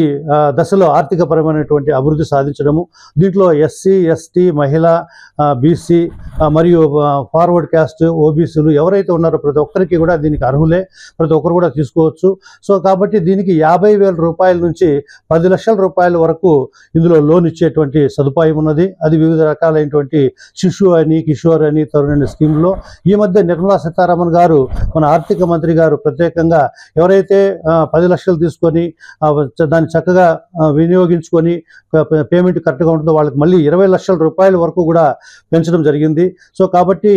దశలో ఆర్థికపరమైనటువంటి అభివృద్ధి సాధించడము. దీంట్లో ఎస్సీ, ఎస్టీ, మహిళ, బీసీ మరియు ఫార్వర్డ్ క్యాస్ట్, ఓబీసీలు ఎవరైతే ఉన్నారో ప్రతి ఒక్కరికి కూడా దీనికి అర్హులే, ప్రతి ఒక్కరు కూడా తీసుకోవచ్చు. సో కాబట్టి దీనికి 50,000 రూపాయల నుంచి 10 లక్షల రూపాయల వరకు ఇందులో లోన్ ఇచ్చేటువంటి సదుపాయం ఉన్నది. అది వివిధ రకాలైనటువంటి శిశు అని, కిషోర్ అని, తరుణ్ అనే స్కీమ్లో ఈ మధ్య నిర్మలా సీతారామన్ గారు, మన ఆర్థిక మంత్రి గారు ప్రత్యేకంగా ఎవరైతే 10 లక్షలు తీసుకొని దాన్ని చక్కగా వినియోగించుకొని పేమెంట్ కరెక్ట్గా ఉంటుందో వాళ్ళకి మళ్ళీ 20 లక్షల రూపాయల వరకు కూడా పెంచడం జరిగింది. సో కాబట్టి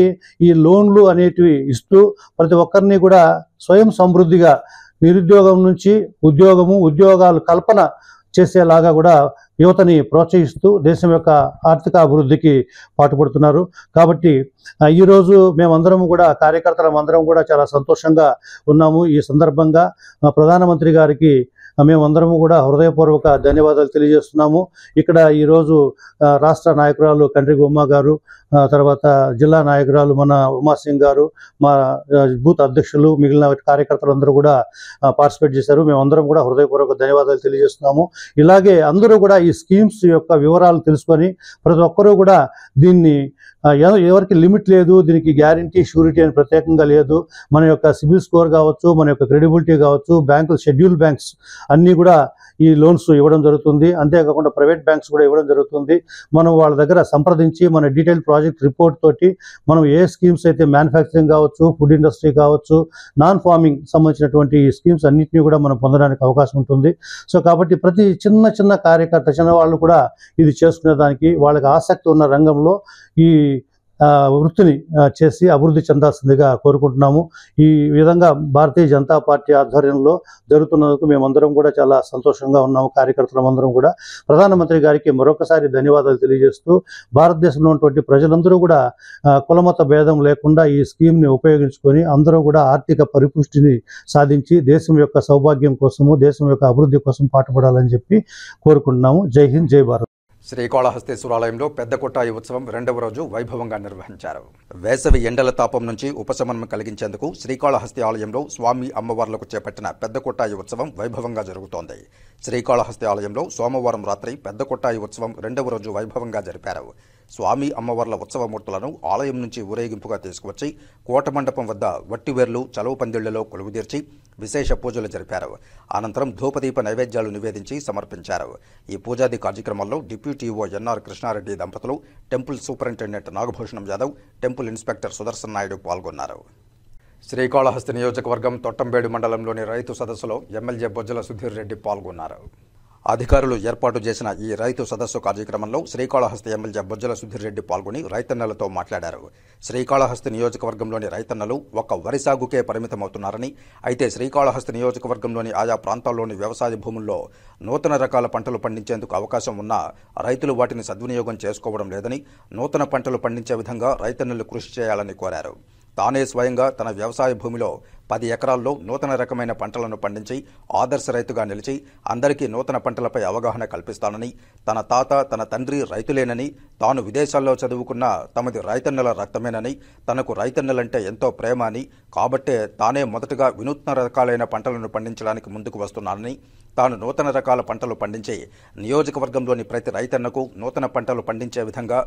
ఈ లోన్లు అనేటివి ఇస్తూ ప్రతి ఒక్కరిని కూడా స్వయం సమృద్ధిగా నిరుద్యోగం నుంచి ఉద్యోగాలు కల్పన చేసేలాగా కూడా యువతని ప్రోత్సహిస్తూ దేశం యొక్క ఆర్థిక అభివృద్ధికి పాటుపడుతున్నారు. కాబట్టి ఈరోజు మేమందరం కూడా కార్యకర్తలం అందరం కూడా చాలా సంతోషంగా ఉన్నాము. ఈ సందర్భంగా ప్రధానమంత్రి గారికి మేమందరము కూడా హృదయపూర్వక ధన్యవాదాలు తెలియజేస్తున్నాము. ఇక్కడ ఈరోజు రాష్ట్ర నాయకురాలు కండ్రిగ ఉమ్మ గారు, తర్వాత జిల్లా నాయకురాలు మన ఉమాసింగ్ గారు, మా బూత్ అధ్యక్షులు, మిగిలిన కార్యకర్తలందరూ కూడా పార్టిసిపేట్ చేశారు. మేమందరం కూడా హృదయపూర్వక ధన్యవాదాలు తెలియజేస్తున్నాము. ఇలాగే అందరూ కూడా ఈ స్కీమ్స్ యొక్క వివరాలు తెలుసుకొని ప్రతి ఒక్కరూ కూడా దీన్ని ఎవరికి లిమిట్ లేదు, దీనికి గ్యారంటీ షూరిటీ అని ప్రత్యేకంగా లేదు. మన యొక్క సిబిల్ స్కోర్ కావచ్చు, మన యొక్క క్రెడిబిలిటీ కావచ్చు, బ్యాంకులు షెడ్యూల్ బ్యాంక్స్ అన్నీ కూడా ఈ లోన్స్ ఇవ్వడం జరుగుతుంది. అంతేకాకుండా ప్రైవేట్ బ్యాంక్స్ కూడా ఇవ్వడం జరుగుతుంది. మనం వాళ్ళ దగ్గర సంప్రదించి మన డీటెయిల్ ప్రాజెక్ట్ రిపోర్ట్ తోటి మనం ఏ స్కీమ్స్ అయితే మ్యానుఫ్యాక్చరింగ్ కావచ్చు, ఫుడ్ ఇండస్ట్రీ కావచ్చు, నాన్ ఫార్మింగ్ సంబంధించినటువంటి ఈ స్కీమ్స్ అన్నింటినీ కూడా మనం పొందడానికి అవకాశం ఉంటుంది. సో కాబట్టి ప్రతి చిన్న కార్యకర్త, చిన్నవాళ్ళు కూడా ఇది చేసుకునే దానికి వాళ్ళకి ఆసక్తి ఉన్న రంగంలో ఈ వృత్తిని చేసి అభివృద్ధి చెందాల్సిందిగా కోరుకుంటున్నాము. ఈ విధంగా భారతీయ జనతా పార్టీ ఆధ్వర్యంలో జరుగుతున్నందుకు మేమందరం కూడా చాలా సంతోషంగా ఉన్నాము. కార్యకర్తలందరం కూడా ప్రధానమంత్రి గారికి మరొకసారి ధన్యవాదాలు తెలియజేస్తూ, భారతదేశంలో ఉన్నటువంటి ప్రజలందరూ కూడా కులమత భేదం లేకుండా ఈ స్కీమ్ని ఉపయోగించుకొని అందరూ కూడా ఆర్థిక పరిపుష్టిని సాధించి దేశం యొక్క సౌభాగ్యం కోసము, దేశం యొక్క అభివృద్ధి కోసం పాటుపడాలని చెప్పి కోరుకుంటున్నాము. జై హింద్, జై భారత్. శ్రీకాళహస్తీశ్వరాలయంలో పెద్ద కొట్టాయి ఉత్సవం 2వ రోజు వైభవంగా నిర్వహించారు. వేసవి ఎండల తాపం నుంచి ఉపశమనం కలిగించేందుకు శ్రీకాళహస్తి ఆలయంలో స్వామి అమ్మవార్లకు చేపట్టిన పెద్ద కొట్టాయి ఉత్సవం వైభవంగా జరుగుతోంది. శ్రీకాళహస్తి ఆలయంలో సోమవారం రాత్రి పెద్ద కొట్టాయి ఉత్సవం 2వ రోజు వైభవంగా జరిపారు. స్వామి అమ్మవార్ల ఉత్సవమూర్తులను ఆలయం నుంచి ఊరేగింపుగా తీసుకువచ్చి కోట మండపం వద్ద వట్టివేర్లు, చలువ పందిళ్లలో కొలువుదీర్చి విశేష పూజలు జరిపారు. అనంతరం ధూపదీప నైవేద్యాలు నివేదించి సమర్పించారు. ఈ పూజాది కార్యక్రమాల్లో డిప్యూటీఓ ఎన్ఆర్ కృష్ణారెడ్డి దంపతులు, temple superintendent Nagabhushanam Yadav, temple inspector Sudarshan Naidu పాల్గొన్నారు. శ్రీకాళహస్తి నియోజకవర్గం తొట్టంబేడు మండలంలోని రైతు సదస్సులో ఎమ్మెల్యే బొజ్జల సుధీర్ రెడ్డి పాల్గొన్నారు. అధికారులు ఏర్పాటు చేసిన ఈ రైతు సదస్సు కార్యక్రమంలో శ్రీకాళహస్తి ఎమ్మెల్యే బొజ్జల సుధీర్ రెడ్డి పాల్గొని రైతన్నలతో మాట్లాడారు. శ్రీకాళహస్తి నియోజకవర్గంలోని రైతన్నలు ఒక్క వరి సాగుకే పరిమితమవుతున్నారని, అయితే శ్రీకాళహస్తి నియోజకవర్గంలోని ఆయా ప్రాంతాల్లోని వ్యవసాయ భూముల్లో నూతన రకాల పంటలు పండించేందుకు అవకాశం ఉన్నా రైతులు వాటిని సద్వినియోగం చేసుకోవడం లేదని, నూతన పంటలు పండించే విధంగా రైతన్నలు కృషి చేయాలని కోరారు. తానే స్వయంగా తన వ్యవసాయ భూమిలో 10 ఎకరాల్లో నూతన రకమైన పంటలను పండించి ఆదర్శ రైతుగా నిలిచి అందరికీ నూతన పంటలపై అవగాహన కల్పిస్తానని, తన తాత, తన తండ్రి రైతులేనని, తాను విదేశాల్లో చదువుకున్న తమది రైతన్నల రక్తమేనని, తనకు రైతన్నలంటే ఎంతో ప్రేమ అని, కాబట్టే తానే మొదటగా వినూత్న రకాలైన పంటలను పండించడానికి ముందుకు వస్తున్నానని, తాను నూతన రకాల పంటలు పండించి నియోజకవర్గంలోని ప్రతి రైతన్నకు నూతన పంటలు పండించే విధంగా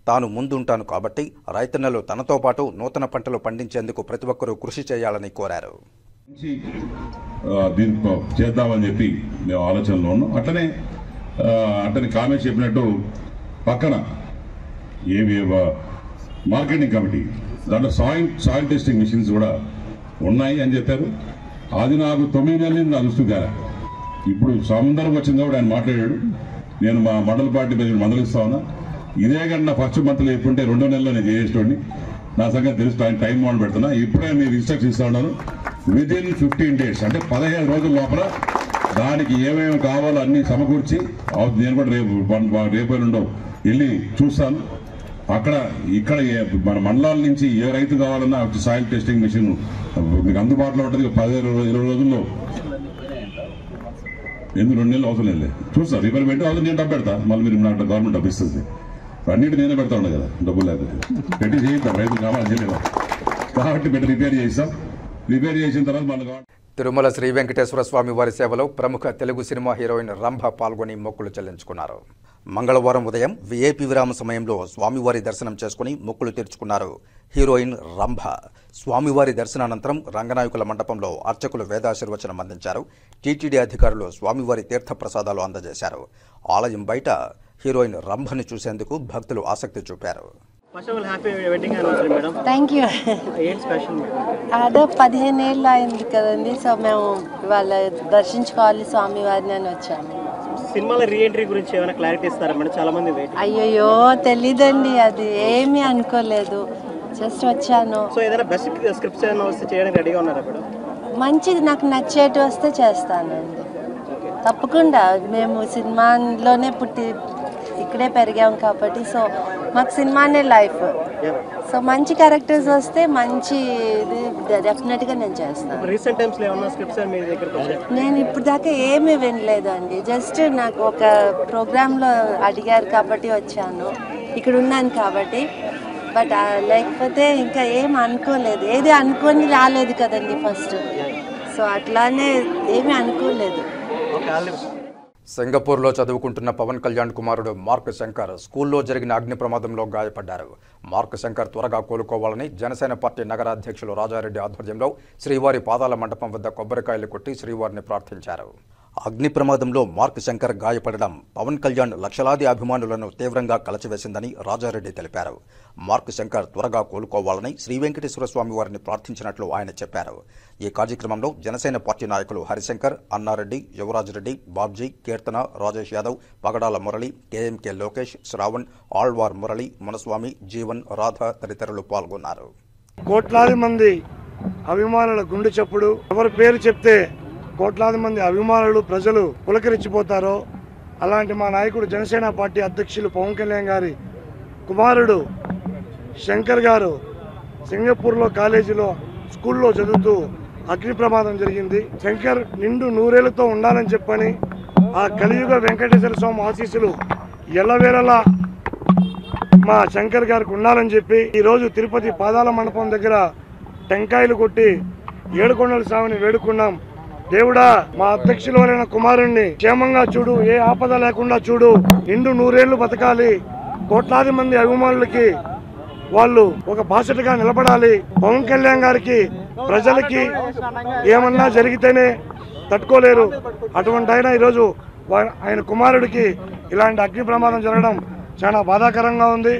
తాను ముందుంటాను కాబట్టి రైతన్నలు తనతో పాటు నూతన పంటలు పండించేందుకు ప్రతి ఒక్కరూ కృషి చేయాలని కోరారు. దీన్ని చేద్దామని చెప్పి మేము ఆలోచనలో ఉన్నాం. అట్లనే కామెంట్స్ చెప్పినట్టు పక్కన ఏవి మార్కెటింగ్ కమిటీ దాంట్లో సాయిల్ టెస్టింగ్ మిషన్స్ కూడా ఉన్నాయి అని చెప్పారు. అది నాకు 9 నెలల నుంచి నా దృష్టి కాదు. ఇప్పుడు సముద్రం వచ్చింది కాబట్టి ఆయన మాట్లాడాడు. నేను మా మండల పార్టీ ప్రజలు మందలిస్తా ఉన్నా. ఇదే కన్నా ఫస్ట్ మంత్లో ఎప్పుడుంటే 2వ నెలలో నేను చేసేటోడిని. నా సంగతి తెలుసు. ఆయన టైం బాండ్ పెడుతున్నా. ఇప్పుడే మీరు ఇన్స్ట్రక్షన్ ఇస్తా ఉన్నాను. విదిన్ 15 days అంటే 15 రోజుల లోపల దానికి ఏమేమి కావాలో అన్ని సమకూర్చి నేను కూడా రేపు నుండో వెళ్ళి చూస్తాను. ఇక్కడ మన మండలాల నుంచి ఏ రైతు కావాలన్నా సాయిల్ టెస్టింగ్ మిషన్ మీకు అందుబాటులో ఉంటుంది. 15-20 రోజుల్లో 2 నెలలు అవసరం లేదు. చూస్తా రిపేర్ పెట్టి అవసరం నేను డబ్బు పెడతా. మళ్ళీ మీరు నాకు గవర్నమెంట్ డబ్బు ఇస్తుంది. అన్నింటి నేనే పెడతా ఉండదు కదా, డబ్బులు లేకపోతే పెట్టి చేయిద్దాం. రైతులు కావాలి చేయలేదు కాబట్టి పెట్టి రిపేర్ చేయిస్తాం. రిపేర్ చేసిన తర్వాత మళ్ళీ తిరుమల శ్రీ వెంకటేశ్వర స్వామి వారి సేవలో ప్రముఖ తెలుగు సినిమా హీరోయిన్ రంభ పాల్గొని మొక్కులు చెల్లించుకున్నారు. మంగళవారం ఉదయం విఐపి విరామ సమయంలో స్వామివారి దర్శనం చేసుకుని మొక్కులు తీర్చుకున్నారు హీరోయిన్ రంభ. స్వామివారి దర్శనానంతరం రంగనాయకుల మండపంలో అర్చకులు వేదాశీర్వచనం అందించారు. టీటీడీ అధికారులు స్వామివారి తీర్థప్రసాదాలు అందజేశారు. ఆలయం బయట హీరోయిన్ రంభను చూసేందుకు భక్తులు ఆసక్తి చూపారు. Thank you. అదో 15 ఏళ్ళు అయింది కదండి. సో మేము వాళ్ళ దర్శించుకోవాలి స్వామివారిని అని వచ్చాము. సినిమాల రీఎంట్రీ గురించి ఏమైనా క్లారిటీ ఇస్తారా మేడం? చాలా మంది అయ్యో తెలీదండి, అది ఏమీ అనుకోలేదు, జస్ట్ వచ్చాను. సో ఏదైనా బెస్ట్ స్క్రిప్ట్స్ ఏమైనా వస్తే చేయడానికి రెడీగా ఉన్నారా మేడం? మంచిది, నాకు నచ్చేటి వస్తే చేస్తానండి తప్పకుండా. మేము సినిమాలోనే పుట్టి ఇక్కడే పెరిగాం కాబట్టి సో మాకు సినిమానే లైఫ్. సో మంచి క్యారెక్టర్స్ వస్తే మంచి డెఫినెట్గా నేను చేస్తాను. రీసెంట్ టైమ్స్లో ఏమన్నా స్క్రిప్ట్స్ మీ దగ్గర? నేను ఇప్పుడు దాకా ఏమీ వినలేదండి. జస్ట్ నాకు ఒక ప్రోగ్రాంలో అడిగారు కాబట్టి వచ్చాను, ఇక్కడ ఉన్నాను కాబట్టి. బట్ లేకపోతే ఇంకా ఏం అనుకోలేదు, ఏది అనుకొని రాలేదు కదండి ఫస్ట్. సో అట్లానే ఏమీ అనుకోలేదు. సింగపూర్లో చదువుకుంటున్న పవన్ కళ్యాణ్ కుమారుడు మార్క్ శంకర్ స్కూల్లో జరిగిన అగ్ని ప్రమాదంలో గాయపడ్డారు. మార్క్ శంకర్ త్వరగా కోలుకోవాలని జనసేన పార్టీ నగర అధ్యక్షులు రాజారెడ్డి ఆధ్వర్యంలో శ్రీవారి పాదాల మండపం వద్ద కొబ్బరికాయలు కొట్టి శ్రీవారిని ప్రార్థించారు. అగ్ని ప్రమాదంలో మార్క్ శంకర్ గాయపడడం పవన్ కళ్యాణ్ లక్షలాది అభిమానులను తీవ్రంగా కలచివేసిందని రాజారెడ్డి తెలిపారు. మార్క్ శంకర్ త్వరగా కోలుకోవాలని శ్రీ వెంకటేశ్వర స్వామి వారిని ప్రార్థించినట్లు ఆయన చెప్పారు. ఈ కార్యక్రమంలో జనసేన పార్టీ నాయకులు హరిశంకర్, అన్నారెడ్డి, యువరాజ్రెడ్డి, బాబ్జీ, కీర్తన, రాజేష్ యాదవ్, పగడాల మురళి, కేఎంకే లోకేష్, శ్రావణ్, ఆళ్వార్ మురళి, మునస్వామి, జీవన్, రాధ తదితరులు పాల్గొన్నారు. కోట్లాది మంది అభిమానుల గుండె చప్పుడు, ఎవరి పేరు చెప్తే కోట్లాది మంది అభిమానులు ప్రజలు పులకరించిపోతారో అలాంటి మా నాయకుడు జనసేన పార్టీ అధ్యక్షులు పవన్ కళ్యాణ్ గారి కుమారుడు శంకర్ గారు సింగపూర్లో కాలేజీలో స్కూల్లో చదువుతూ అగ్ని ప్రమాదం జరిగింది. శంకర్ నిండు నూరేళ్లతో ఉండాలని చెప్పని ఆ కలియుగ వెంకటేశ్వర స్వామి ఆశీస్సులు ఎల్లవేళలా మా శంకర్ గారికి ఉండాలని చెప్పి ఈరోజు తిరుపతి పాదాల మండపం దగ్గర టెంకాయలు కొట్టి ఏడుకొండల స్వామిని వేడుకున్నాం. దేవుడా, మా అధ్యక్షులైన కుమారుణ్ణి క్షేమంగా చూడు, ఏ ఆపద లేకుండా చూడు, నిండు నూరేళ్లు బతకాలి, కోట్లాది మంది అభిమానులకి వాళ్ళు ఒక బాసటగా నిలబడాలి. పవన్ కళ్యాణ్ గారికి ప్రజలకి ఏమన్నా జరిగితేనే తట్టుకోలేరు. అటువంటి ఆయన ఈరోజు ఆయన కుమారుడికి ఇలాంటి అగ్ని ప్రమాదం జరగడం చాలా బాధాకరంగా ఉంది.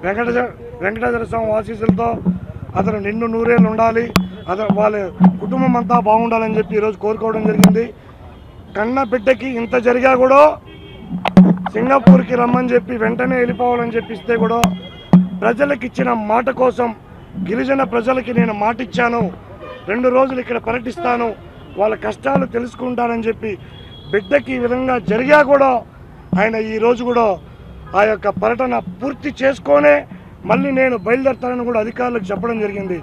వెంకటేశ్వర స్వామి ఆశీస్సులతో అతను నిండు నూరేళ్ళు ఉండాలి, అతను వాళ్ళ కుటుంబం అంతా బాగుండాలని చెప్పి ఈరోజు కోరుకోవడం జరిగింది. కన్న బిడ్డకి ఇంత జరిగా కూడా సింగపూర్కి రమ్మని చెప్పి వెంటనే వెళ్ళిపోవాలని చెప్పిస్తే కూడా ప్రజలకు ఇచ్చిన మాట కోసం గిరిజన ప్రజలకి నేను మాటిచ్చాను, 2 రోజులు ఇక్కడ పర్యటిస్తాను, వాళ్ళ కష్టాలు తెలుసుకుంటానని చెప్పి బిడ్డకి ఈ విధంగా జరిగా కూడా ఆయన ఈరోజు కూడా ఆ యొక్క పర్యటన పూర్తి చేసుకొనే మళ్ళీ నేను బయలుదేరుతానని కూడా అధికారులకు చెప్పడం జరిగింది.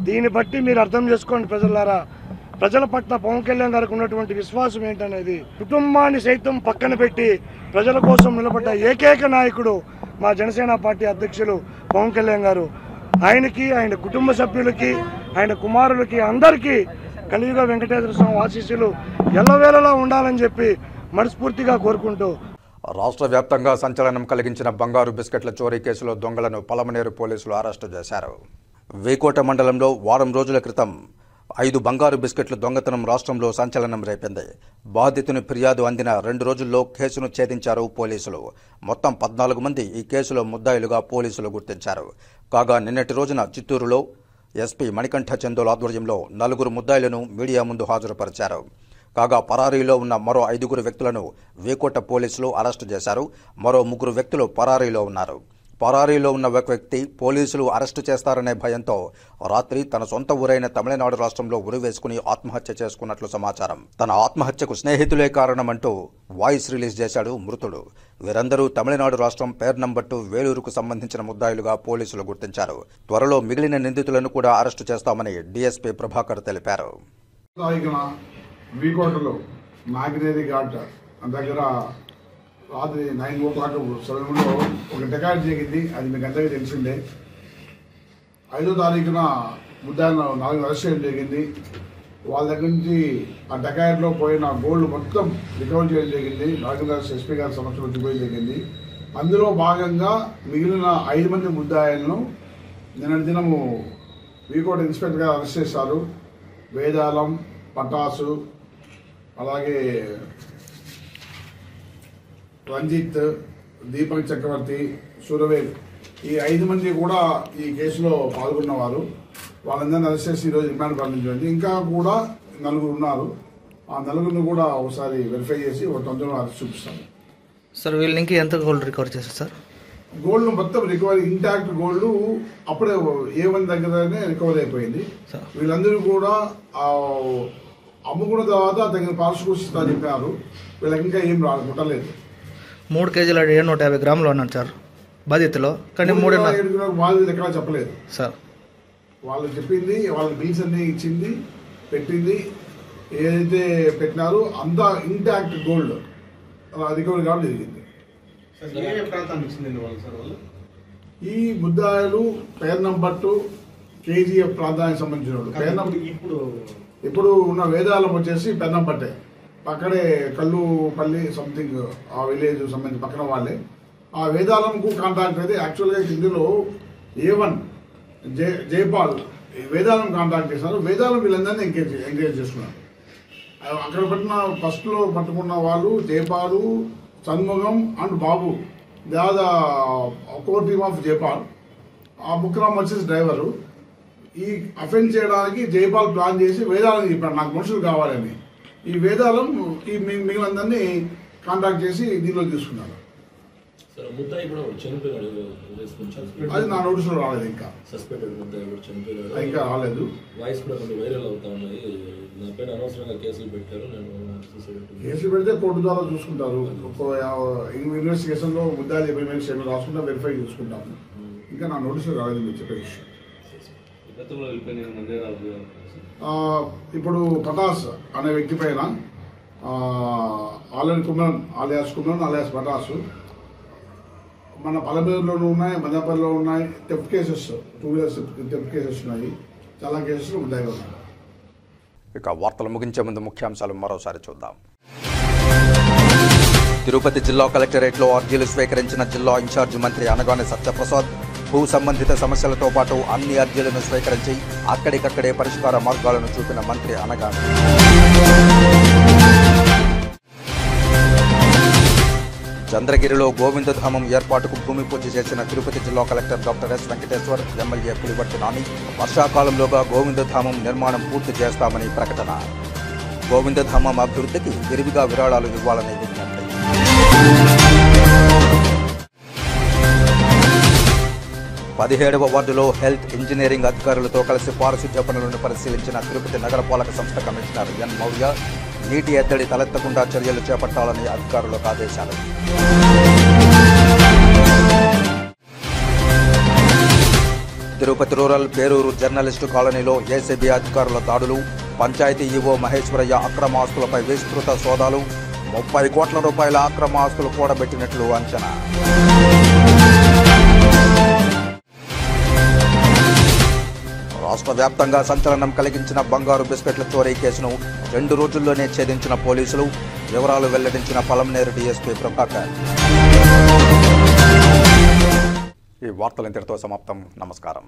దీన్ని బట్టి మీరు అర్థం చేసుకోండి ప్రజలారా, ప్రజల పట్ల పవన్ కళ్యాణ్ గారికి ఉన్నటువంటి విశ్వాసం ఏంటనేది. కుటుంబాన్ని సైతం పక్కన పెట్టి ప్రజల కోసం నిలబడ్డ ఏకైక నాయకుడు మా జనసేన పార్టీ అధ్యక్షులు పవన్ కళ్యాణ్ గారు. ఆయనకి, ఆయన కుటుంబ సభ్యులకి, ఆయన కుమారులకి అందరికీ కలియుగ వెంకటేశ్వర స్వామి ఆశీస్సులు ఎల్లవేళలా ఉండాలని చెప్పి మనస్ఫూర్తిగా కోరుకుంటూ రాష్ట్ర వ్యాప్తంగా సంచలనం కలిగించిన బంగారు బిస్కెట్ల చోరీ కేసులో దొంగలను పలమనేరు పోలీసులు అరెస్టు చేశారు. వేకోట మండలంలో వారం రోజుల క్రితం 5 బంగారు బిస్కెట్లు దొంగతనం రాష్ట్రంలో సంచలనం రేపింది. బాధితుని ఫిర్యాదు అందిన 2 రోజుల్లో కేసును ఛేదించారు పోలీసులు. మొత్తం 14 మంది ఈ కేసులో ముద్దాయిలుగా పోలీసులు గుర్తించారు. కాగా నిన్నటి రోజున చిత్తూరులో ఎస్పీ మణికంఠ చందోల్ ఆధ్వర్యంలో 4 ముద్దాయిలను మీడియా ముందు హాజరుపరిచారు. కాగా పరారీలో ఉన్న మరో 5 వ్యక్తులను వేకోట పోలీసులు అరెస్టు చేశారు. మరో 3 వ్యక్తులు పరారీలో ఉన్నారు. పరారీలో ఉన్న ఒక వ్యక్తి పోలీసులు అరెస్టు చేస్తారనే భయంతో రాత్రి తన సొంత ఊరైన తమిళనాడు రాష్ట్రంలో ఉరివేసుకుని ఆత్మహత్య చేసుకున్నట్లు సమాచారం. తన ఆత్మహత్యకు స్నేహితులే కారణమంటూ వాయిస్ రిలీజ్ చేశాడు మృతుడు. వీరందరూ తమిళనాడు రాష్ట్రం పేరు నంబర్ 2 వేలూరుకు సంబంధించిన ముద్దాయిలుగా పోలీసులు గుర్తించారు. త్వరలో మిగిలిన నిందితులను కూడా అరెస్టు చేస్తామని డీఎస్పీ ప్రభాకర్ తెలిపారు. వీకోటలో నాగినేరి ఘాట్ దగ్గర రాత్రి 9:00 సమయంలో ఒక డకాయిట్ జరిగింది. అది మీకు అందరికీ తెలిసిందే. 5వ తారీఖున ముద్దాయిలను 4 అరెస్ట్ చేయడం జరిగింది. వాళ్ళ దగ్గర నుంచి ఆ డకాయిట్లో పోయిన గోల్డ్ మొత్తం రికవర్ చేయడం జరిగింది. నాగరాజ్ ఎస్పీ గారి సమక్షంలో చూపించడం జరిగింది. అందులో భాగంగా మిగిలిన 5 మంది ముద్దాయిలను నిన్నటి దినము వీకోట ఇన్స్పెక్టర్ గారు అరెస్ట్ చేశారు. వేదాలం, పటాసు, అలాగే రంజిత్, దీపక్ చక్రవర్తి, సురవేల్, ఈ 5 మంది కూడా ఈ కేసులో పాల్గొన్నవారు. వాళ్ళందరినీ అరెస్ట్ చేసి ఈరోజు రిమాండ్ పంపించింది. ఇంకా కూడా 4 ఉన్నారు. ఆ 4 కూడా ఒకసారి వెరిఫై చేసి ఒక తొందరలో అరెస్ట్ చూపిస్తాము. సార్ వీళ్ళ నుంచి ఎంత గోల్డ్ రికవర్ చేశారు సార్? గోల్డ్ మొత్తం రికవరీ, ఇంటాక్ట్ గోల్డ్ అప్పుడే A1 దగ్గరనే రికవర్ అయిపోయింది. వీళ్ళందరూ కూడా అమ్ముకున్న తర్వాత తగిన పార్శ్వభూషిత చెప్పారు. వీళ్ళకి ఇంకా ఏం ముట్టలేదు. 3 కేజీల 150 గ్రాములు ఉన్నారు సార్ బాధితులు. కానీ 3.5 వాళ్ళు ఎక్కడా చెప్పలేదు సార్. వాళ్ళు చెప్పింది, వాళ్ళ బిల్స్ అన్ని ఇచ్చింది, పెట్టింది, ఏదైతే పెట్టినారో అంతా ఇంటాక్ట్ గోల్డ్ రికవరీ కావడం జరిగింది. ఈ ముద్దాయిలు పేరు నంబర్ 2 కేజీఎఫ్ ప్రాంతానికి సంబంధించిన ఇప్పుడు ఉన్న వేదాలం వచ్చేసి పెన్నంపట్టే అక్కడే కల్లుపల్లి సంథింగ్ ఆ విలేజ్ సంబంధించి పక్కన వాళ్ళే. ఆ వేదాలంకు కాంటాక్ట్ అయితే యాక్చువల్గా ఇందులో A1 జైపాల్ వేదాలం కాంటాక్ట్ చేశారు. వేదాలం వీళ్ళందరినీ ఎంకరేజ్ చేస్తున్నారు. అక్కడ ఫస్ట్లో పట్టుకున్న వాళ్ళు Jaipal, Shanmugam and Babu, they are the core team of Jaipal. ఆ బుక్రామ్ వచ్చేసి డ్రైవరు. ఈ అఫెన్స్ చేయడానికి జైపాల్ ప్లాన్ చేసి వేదాలని చెప్పాడు నాకు మనుషులు కావాలని. ఈ వేదాలం ఈ మిగిలినందరినీ కాంటాక్ట్ చేసి దీనిలో తీసుకున్నారు. అది నా నోటీసులో రాలేదు, ఇంకా ఇంకా రాలేదు. కేసులు పెడితే కోర్టు ద్వారా చూసుకుంటారు. ఇన్వెస్టిగేషన్ లో ముద్దాలు ఏమైనా రాసుకుంటా వెరిఫై చూసుకుంటాము. ఇంకా నా నోటీసులో రాలేదు మీరు చెప్పే విషయం. ఇప్పుడు పటాస్ అనే వ్యక్తి పైన ఆల్రెడీ కుమరన్ అలియాస్ పటాసు మన పలమేరులోనూ ఉన్నాయి, మదనపల్లిలో ఉన్నాయి. Theft cases, 2 wheelers theft cases ఉన్నాయి. చాలా కేసెస్ ముద్దాయిగా ఉన్నాయి. ఇక వార్తలు ముగించే ముందు ముఖ్యాంశాలు మరోసారి చూద్దాం. తిరుపతి జిల్లా కలెక్టరేట్లో అర్జీలు స్వీకరించిన జిల్లా ఇన్ఛార్జి మంత్రి అనగాని సత్యప్రసాద్. భూ సంబంధిత సమస్యలతో పాటు అన్ని అర్జీలను స్వీకరించి అక్కడికక్కడే పరిష్కార మార్గాలను చూపిన మంత్రి అనగాని. చంద్రగిరిలో గోవిందధామం ఏర్పాటుకు భూమి పూజ చేసిన తిరుపతి జిల్లా collector doctor S Venkateshwar, MLA Pulivarthi Nani. వర్షాకాలంలోగా గోవిందధామం నిర్మాణం పూర్తి చేస్తామని ప్రకటన. గోవిందధామం అభివృద్ధికి విరివిగా విరాళాలు ఇవ్వాలని విజ్ఞప్తి. పదిహేడవ వార్డులో హెల్త్ ఇంజనీరింగ్ అధికారులతో కలిసి పారిశుధ్య పనులను పరిశీలించిన తిరుపతి నగరపాలక సంస్థ కమిషనర్ ఎన్ మౌర్య. నీటి ఎద్దడి తలెత్తకుండా చర్యలు చేపట్టాలని అధికారులకు ఆదేశాలు. తిరుపతి రూరల్ పేరూరు జర్నలిస్టు కాలనీలో ఏసీబీ అధికారుల దాడులు. పంచాయతీ ఈవో మహేశ్వరయ్య అక్రమ ఆస్తులపై విస్తృత సోదాలు. 30 కోట్ల రూపాయల అక్రమ ఆస్తులు కూడబెట్టినట్లు అంచనా. రాష్ట్ర వ్యాప్తంగా సంచలనం కలిగించిన బంగారు బిస్కెట్ల చోరీ కేసును 2 రోజుల్లోనే ఛేదించిన పోలీసులు. వివరాలు వెల్లడించిన పలమనేరు డీఎస్పీ ప్రభాకర్. ఈ వార్తలు ఇంతటితో సమాప్తం. నమస్కారం.